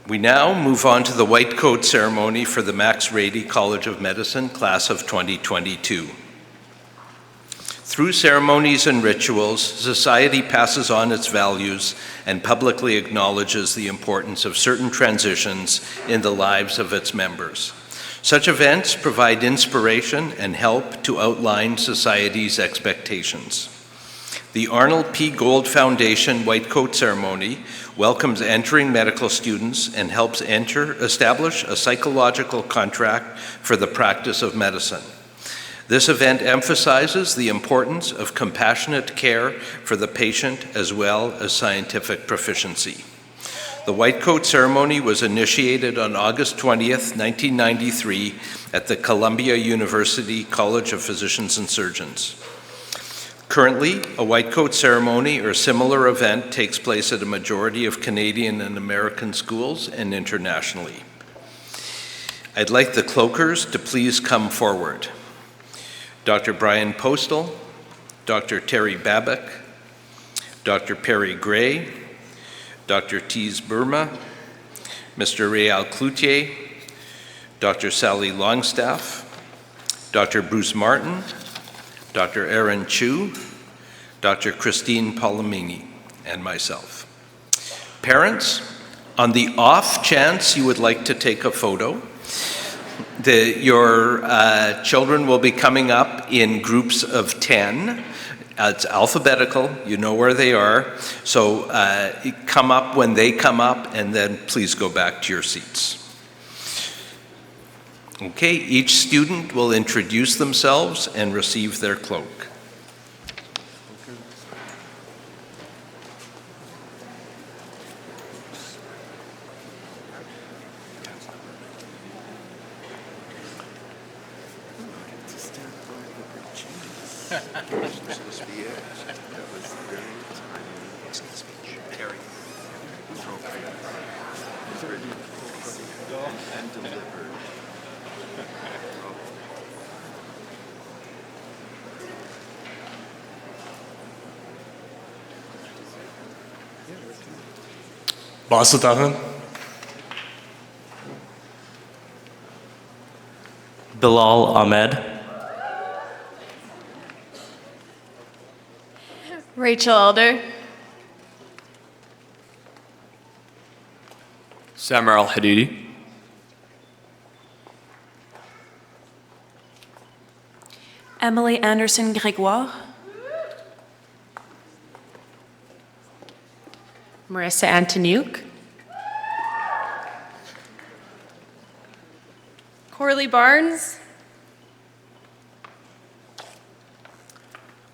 We now move on to the white coat ceremony for the Max Rady College of Medicine class of 2022. Through ceremonies and rituals, society passes on its values and publicly acknowledges the importance of certain transitions in the lives of its members. Such events provide inspiration and help to outline society's expectations. The Arnold P. Gold Foundation White Coat Ceremony welcomes entering medical students and helps establish a psychological contract for the practice of medicine. This event emphasizes the importance of compassionate care for the patient as well as scientific proficiency. The White Coat Ceremony was initiated on August 20th, 1993 at the Columbia University College of Physicians and Surgeons. Currently, a white coat ceremony or similar event takes place at a majority of Canadian and American schools and internationally. I'd like the cloakers to please come forward. Dr. Brian Postal, Dr. Terry Babak, Dr. Perry Gray, Dr. Tees Burma, Mr. Réal Cloutier, Dr. Sally Longstaff, Dr. Bruce Martin, Dr. Aaron Chu, Dr. Christine Palomini, and myself. Parents, on the off chance you would like to take a photo, your children will be coming up in groups of 10. It's alphabetical, you know where they are. So come up when they come up, and then please go back to your seats. Okay, each student will introduce themselves and receive their cloak. Basıtahın, Bilal Ahmed, Rachel Elder, Samar Al-Hadidi. Emily Anderson Grégoire. Marissa Antoniuk. Corley Barnes.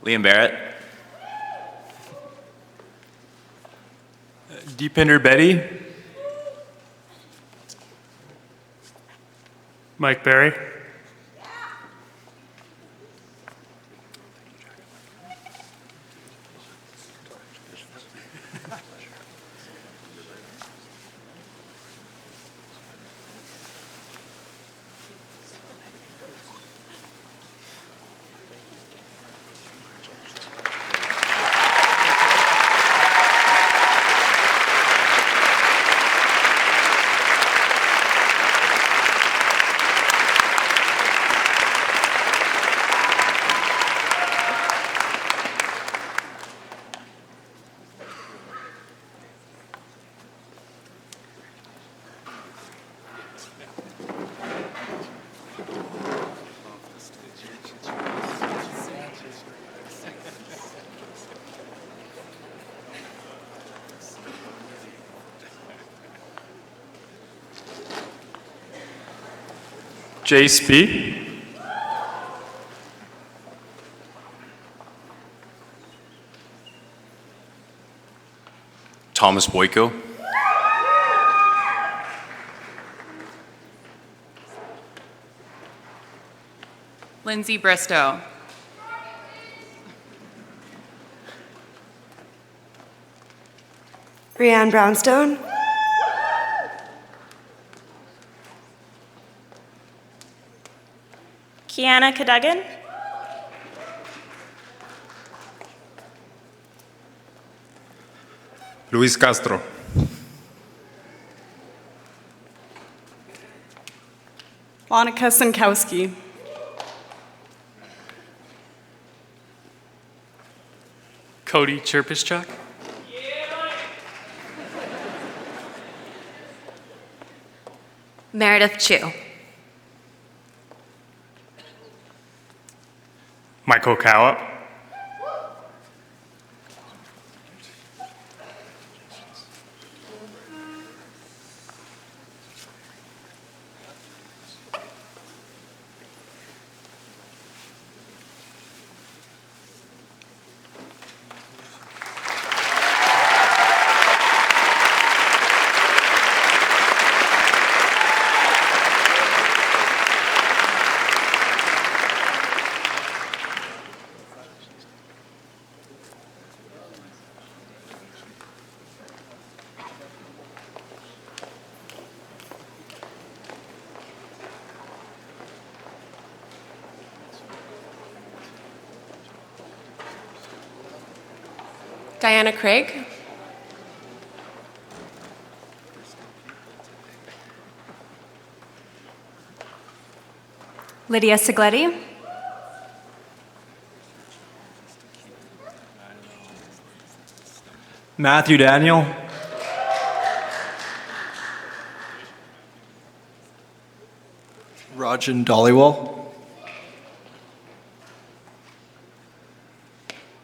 Liam Barrett. Deepinder Betty. Mike Berry. Jace B. Thomas Boyko. Lindsay Bristow. Rianne Brownstone. Kiana Cadogan. Luis Castro. Monica Sinkowski. Cody Chirpischuk. Meredith Chu. Michael Cowett. Diana Craig. Lydia Sigletti. Matthew Daniel. Rajan Dollywall.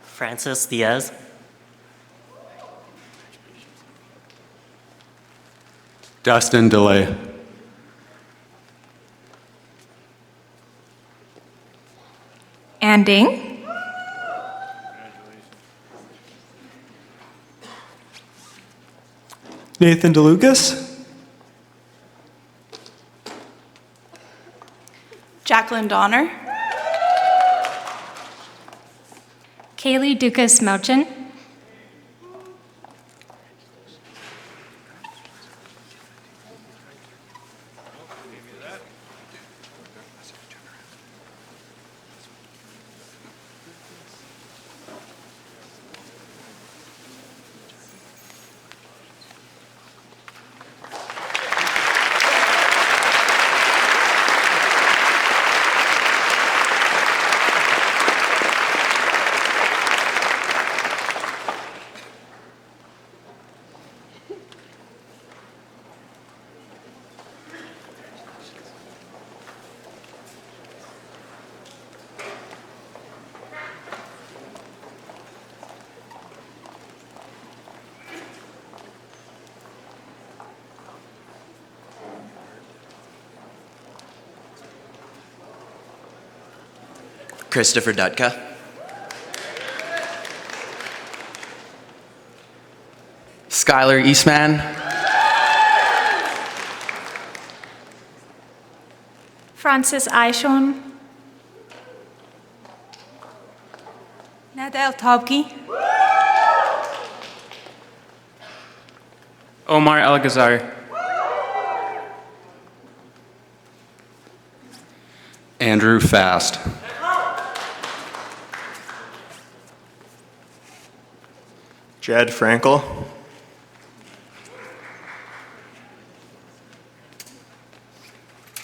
Francis Diaz. Dustin DeLay. Ann Ding. Nathan DeLucas. Jacqueline Donner. Kaylee Dukas Mouchin. Christopher Dutka. Skylar Eastman. Francis Aishon. Nadel Tobki. Omar El-Ghazari. Andrew Fast. Jed Frankel.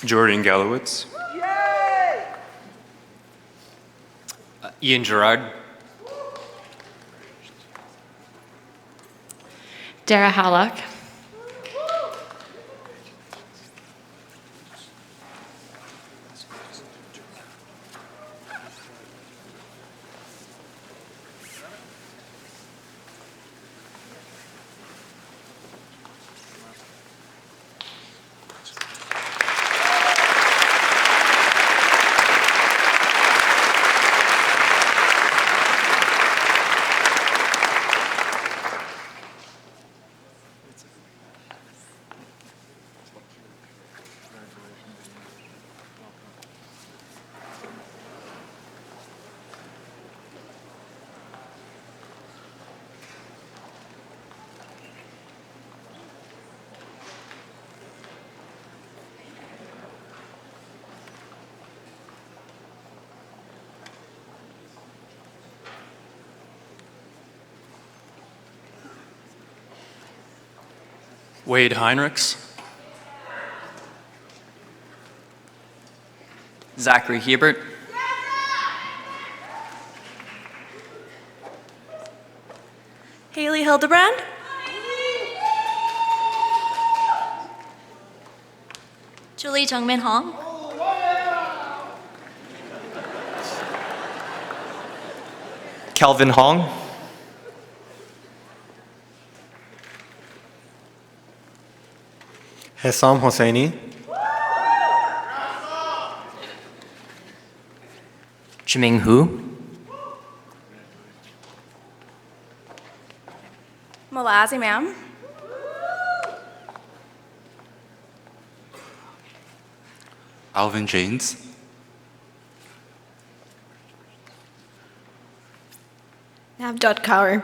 Jordan Gallowitz. Ian Gerard. Dara Hallock. Wade Heinrichs. Zachary Hebert. Haley Hildebrand. Julie Jungmin Hong. Kelvin Hong. Hessam Hosseini. Chiming Hu. Malazi Ma'am. Alvin Janes. Navdot Kaur.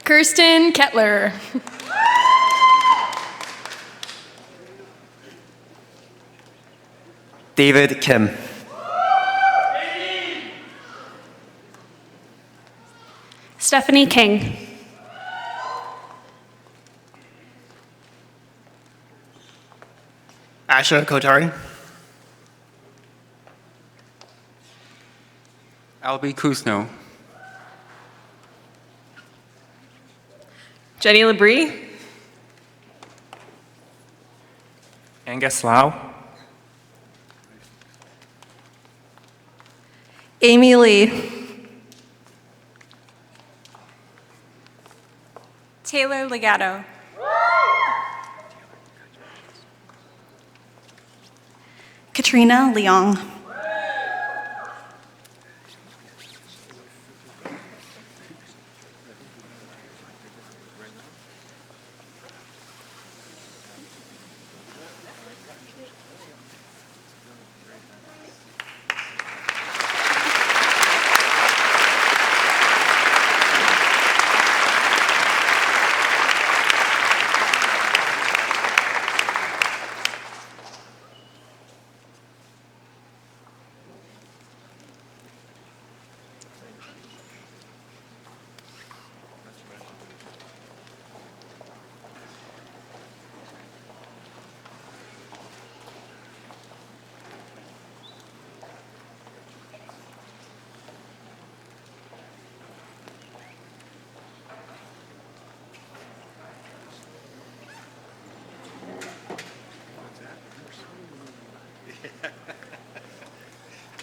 Kirsten Kettler. David Kim. Stephanie King. Asha Kotari. Albie Kusno. Jenny Labrie. Angus Lau. Amy Lee. Taylor Legato. Katrina Leong.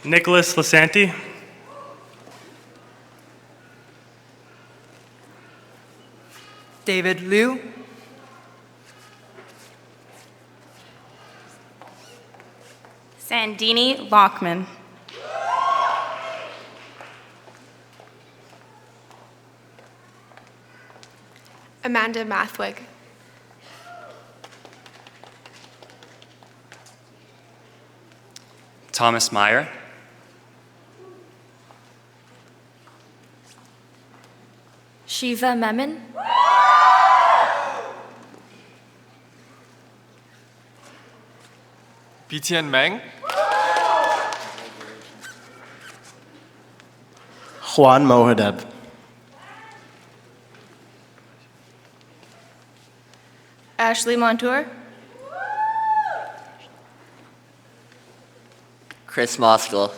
Nicholas Lasanti. David Liu. Sandini Lockman. Amanda Mathwig. Thomas Meyer. Shiva Memon. Bitian Meng. Juan Mohadeb. Ashley Montour. Chris Moskal.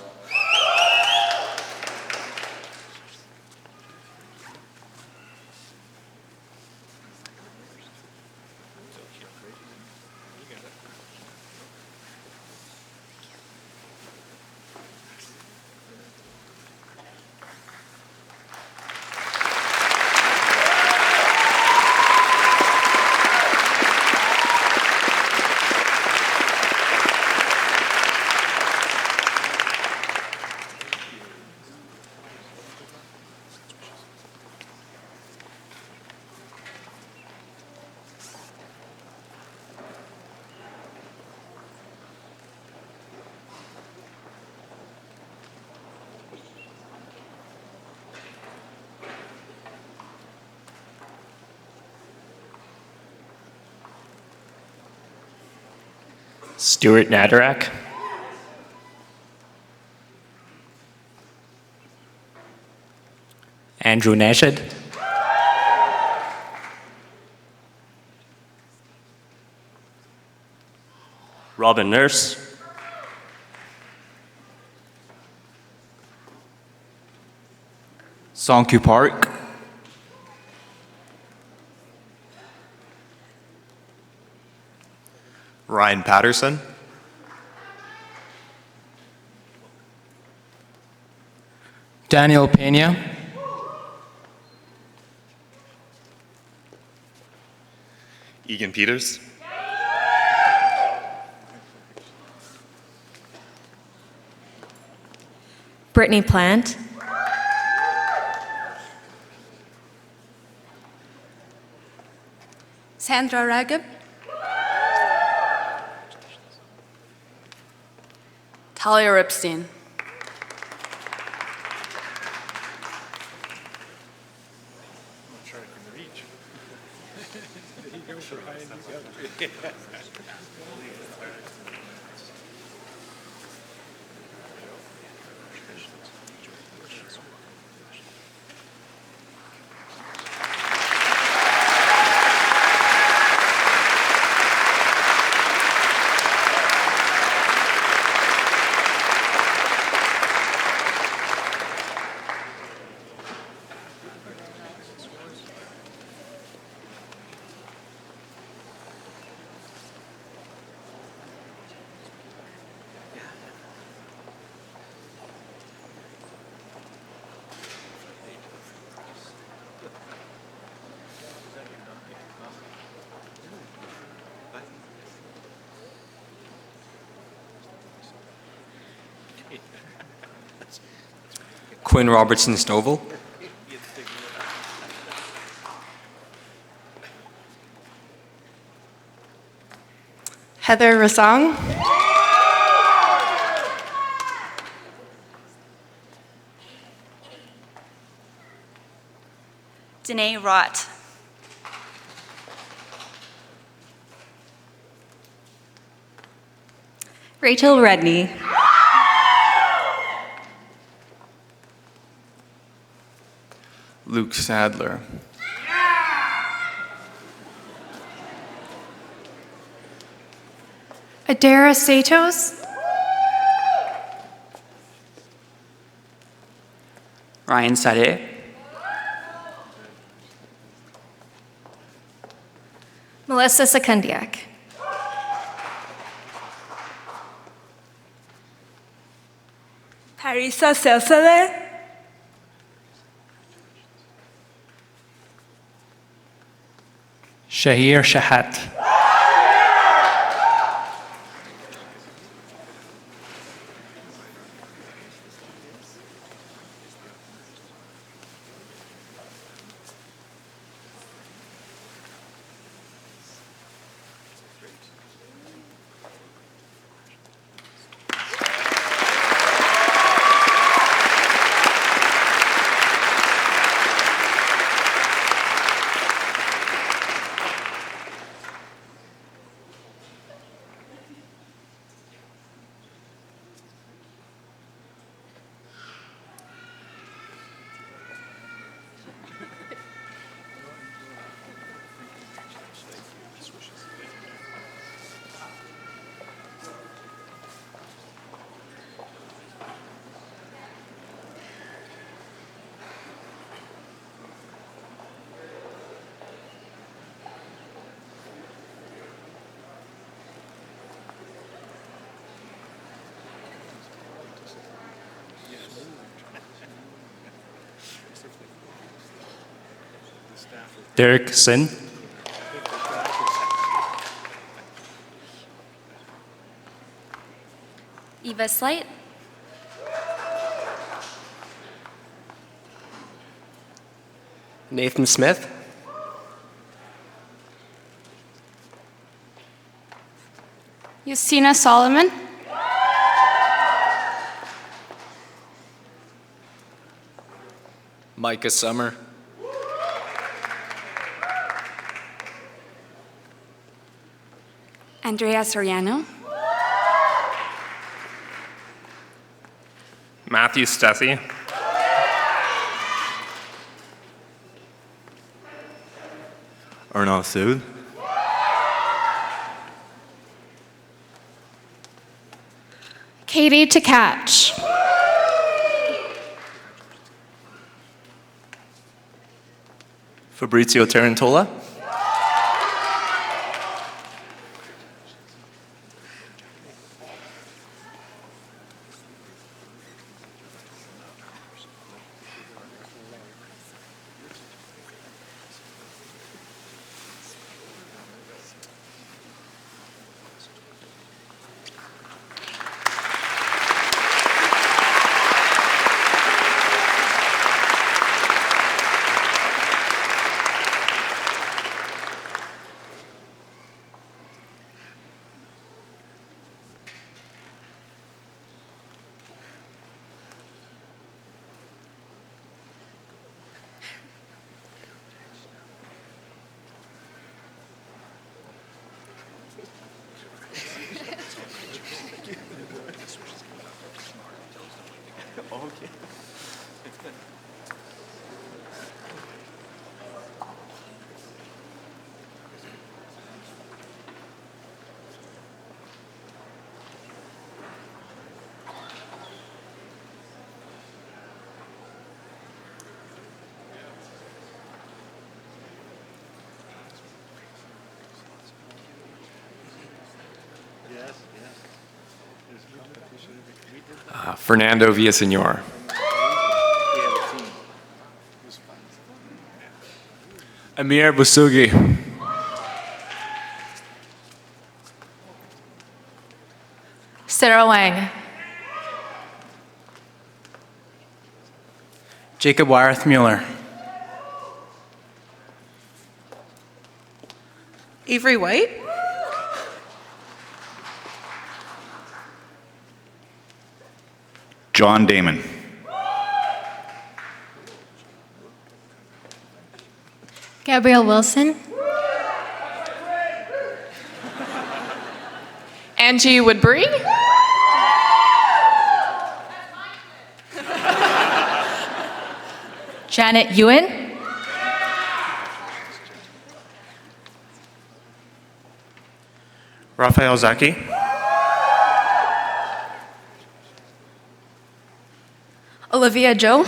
Stuart Nadarak. Andrew Nashid. Robin Nurse. Songkyu Park. Ryan Patterson. Daniel Pena. Egan Peters. Brittany Plant. Sandra Ragib. Talia Ripstein. Quinn Robertson Stovall. Heather Rasong. Danae Rott. Rachel Redney. Luke Sadler. Adara Satos. Ryan Sade. Melissa Sekundiak. Arisa Selsale. Shahir Shahat. Derek Sin. Eva Slight. Nathan Smith. Justina Solomon. Micah Summer. Andrea Soriano. Matthew Steffi. Arnaud Soud. Katie Takach. Fabrizio Tarantola. Fernando Villaseñor. Amir Busugi. Sarah Wang. Jacob Wyeth Mueller. Avery White. John Damon. Gabrielle Wilson. Angie Woodbury. Janet Ewan. Raphael Zaki. Olivia Joe.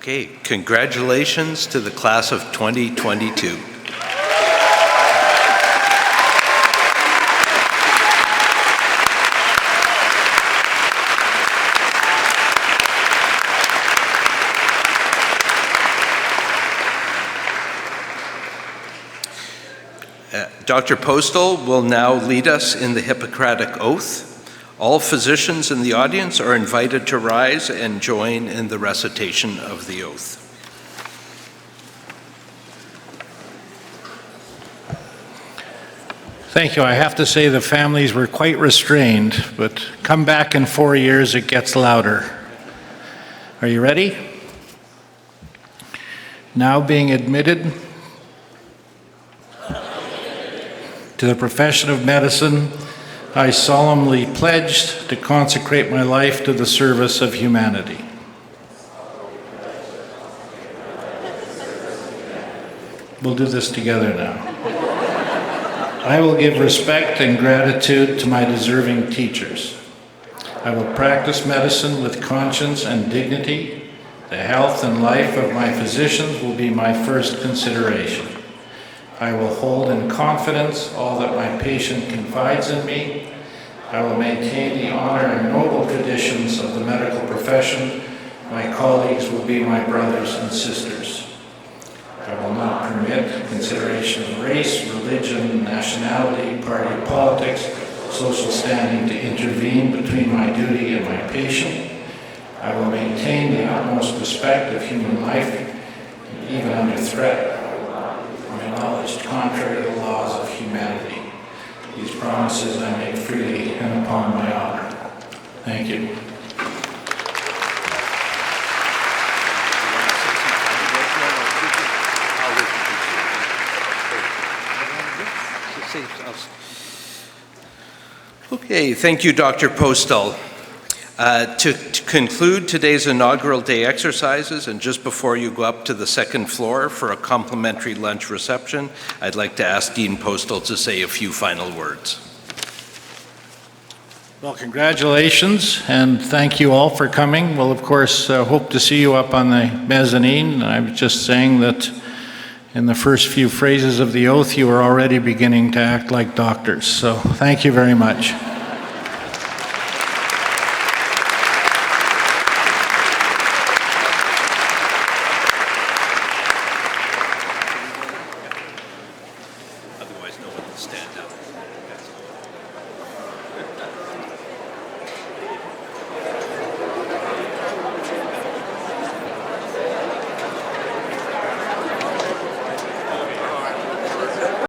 Okay, congratulations to the class of 2022. Dr. Postal will now lead us in the Hippocratic Oath. All physicians in the audience are invited to rise and join in the recitation of the oath. Thank you. I have to say the families were quite restrained, but come back in 4 years, it gets louder. Are you ready? Now being admitted to the profession of medicine, I solemnly pledged to consecrate my life to the service of humanity. We'll do this together now. I will give respect and gratitude to my deserving teachers. I will practice medicine with conscience and dignity. The health and life of my physicians will be my first consideration. I will hold in confidence all that my patient confides in me. I will maintain the honor and noble traditions of the medical profession. My colleagues will be my brothers and sisters. I will not permit consideration of race, religion, nationality, party politics, social standing to intervene between my duty and my patient. I will maintain the utmost respect of human life, even under threat, acknowledged contrary to the laws of humanity. These promises I make freely and upon my honor. Thank you. Okay, thank you, Dr. Postal. To conclude today's inaugural day exercises, and just before you go up to the second floor for a complimentary lunch reception, I'd like to ask Dean Postal to say a few final words. Well, congratulations, and thank you all for coming. We'll, of course, hope to see you up on the mezzanine. I was just saying that in the first few phrases of the oath, you were already beginning to act like doctors. So thank you very much. Otherwise, no one will stand up.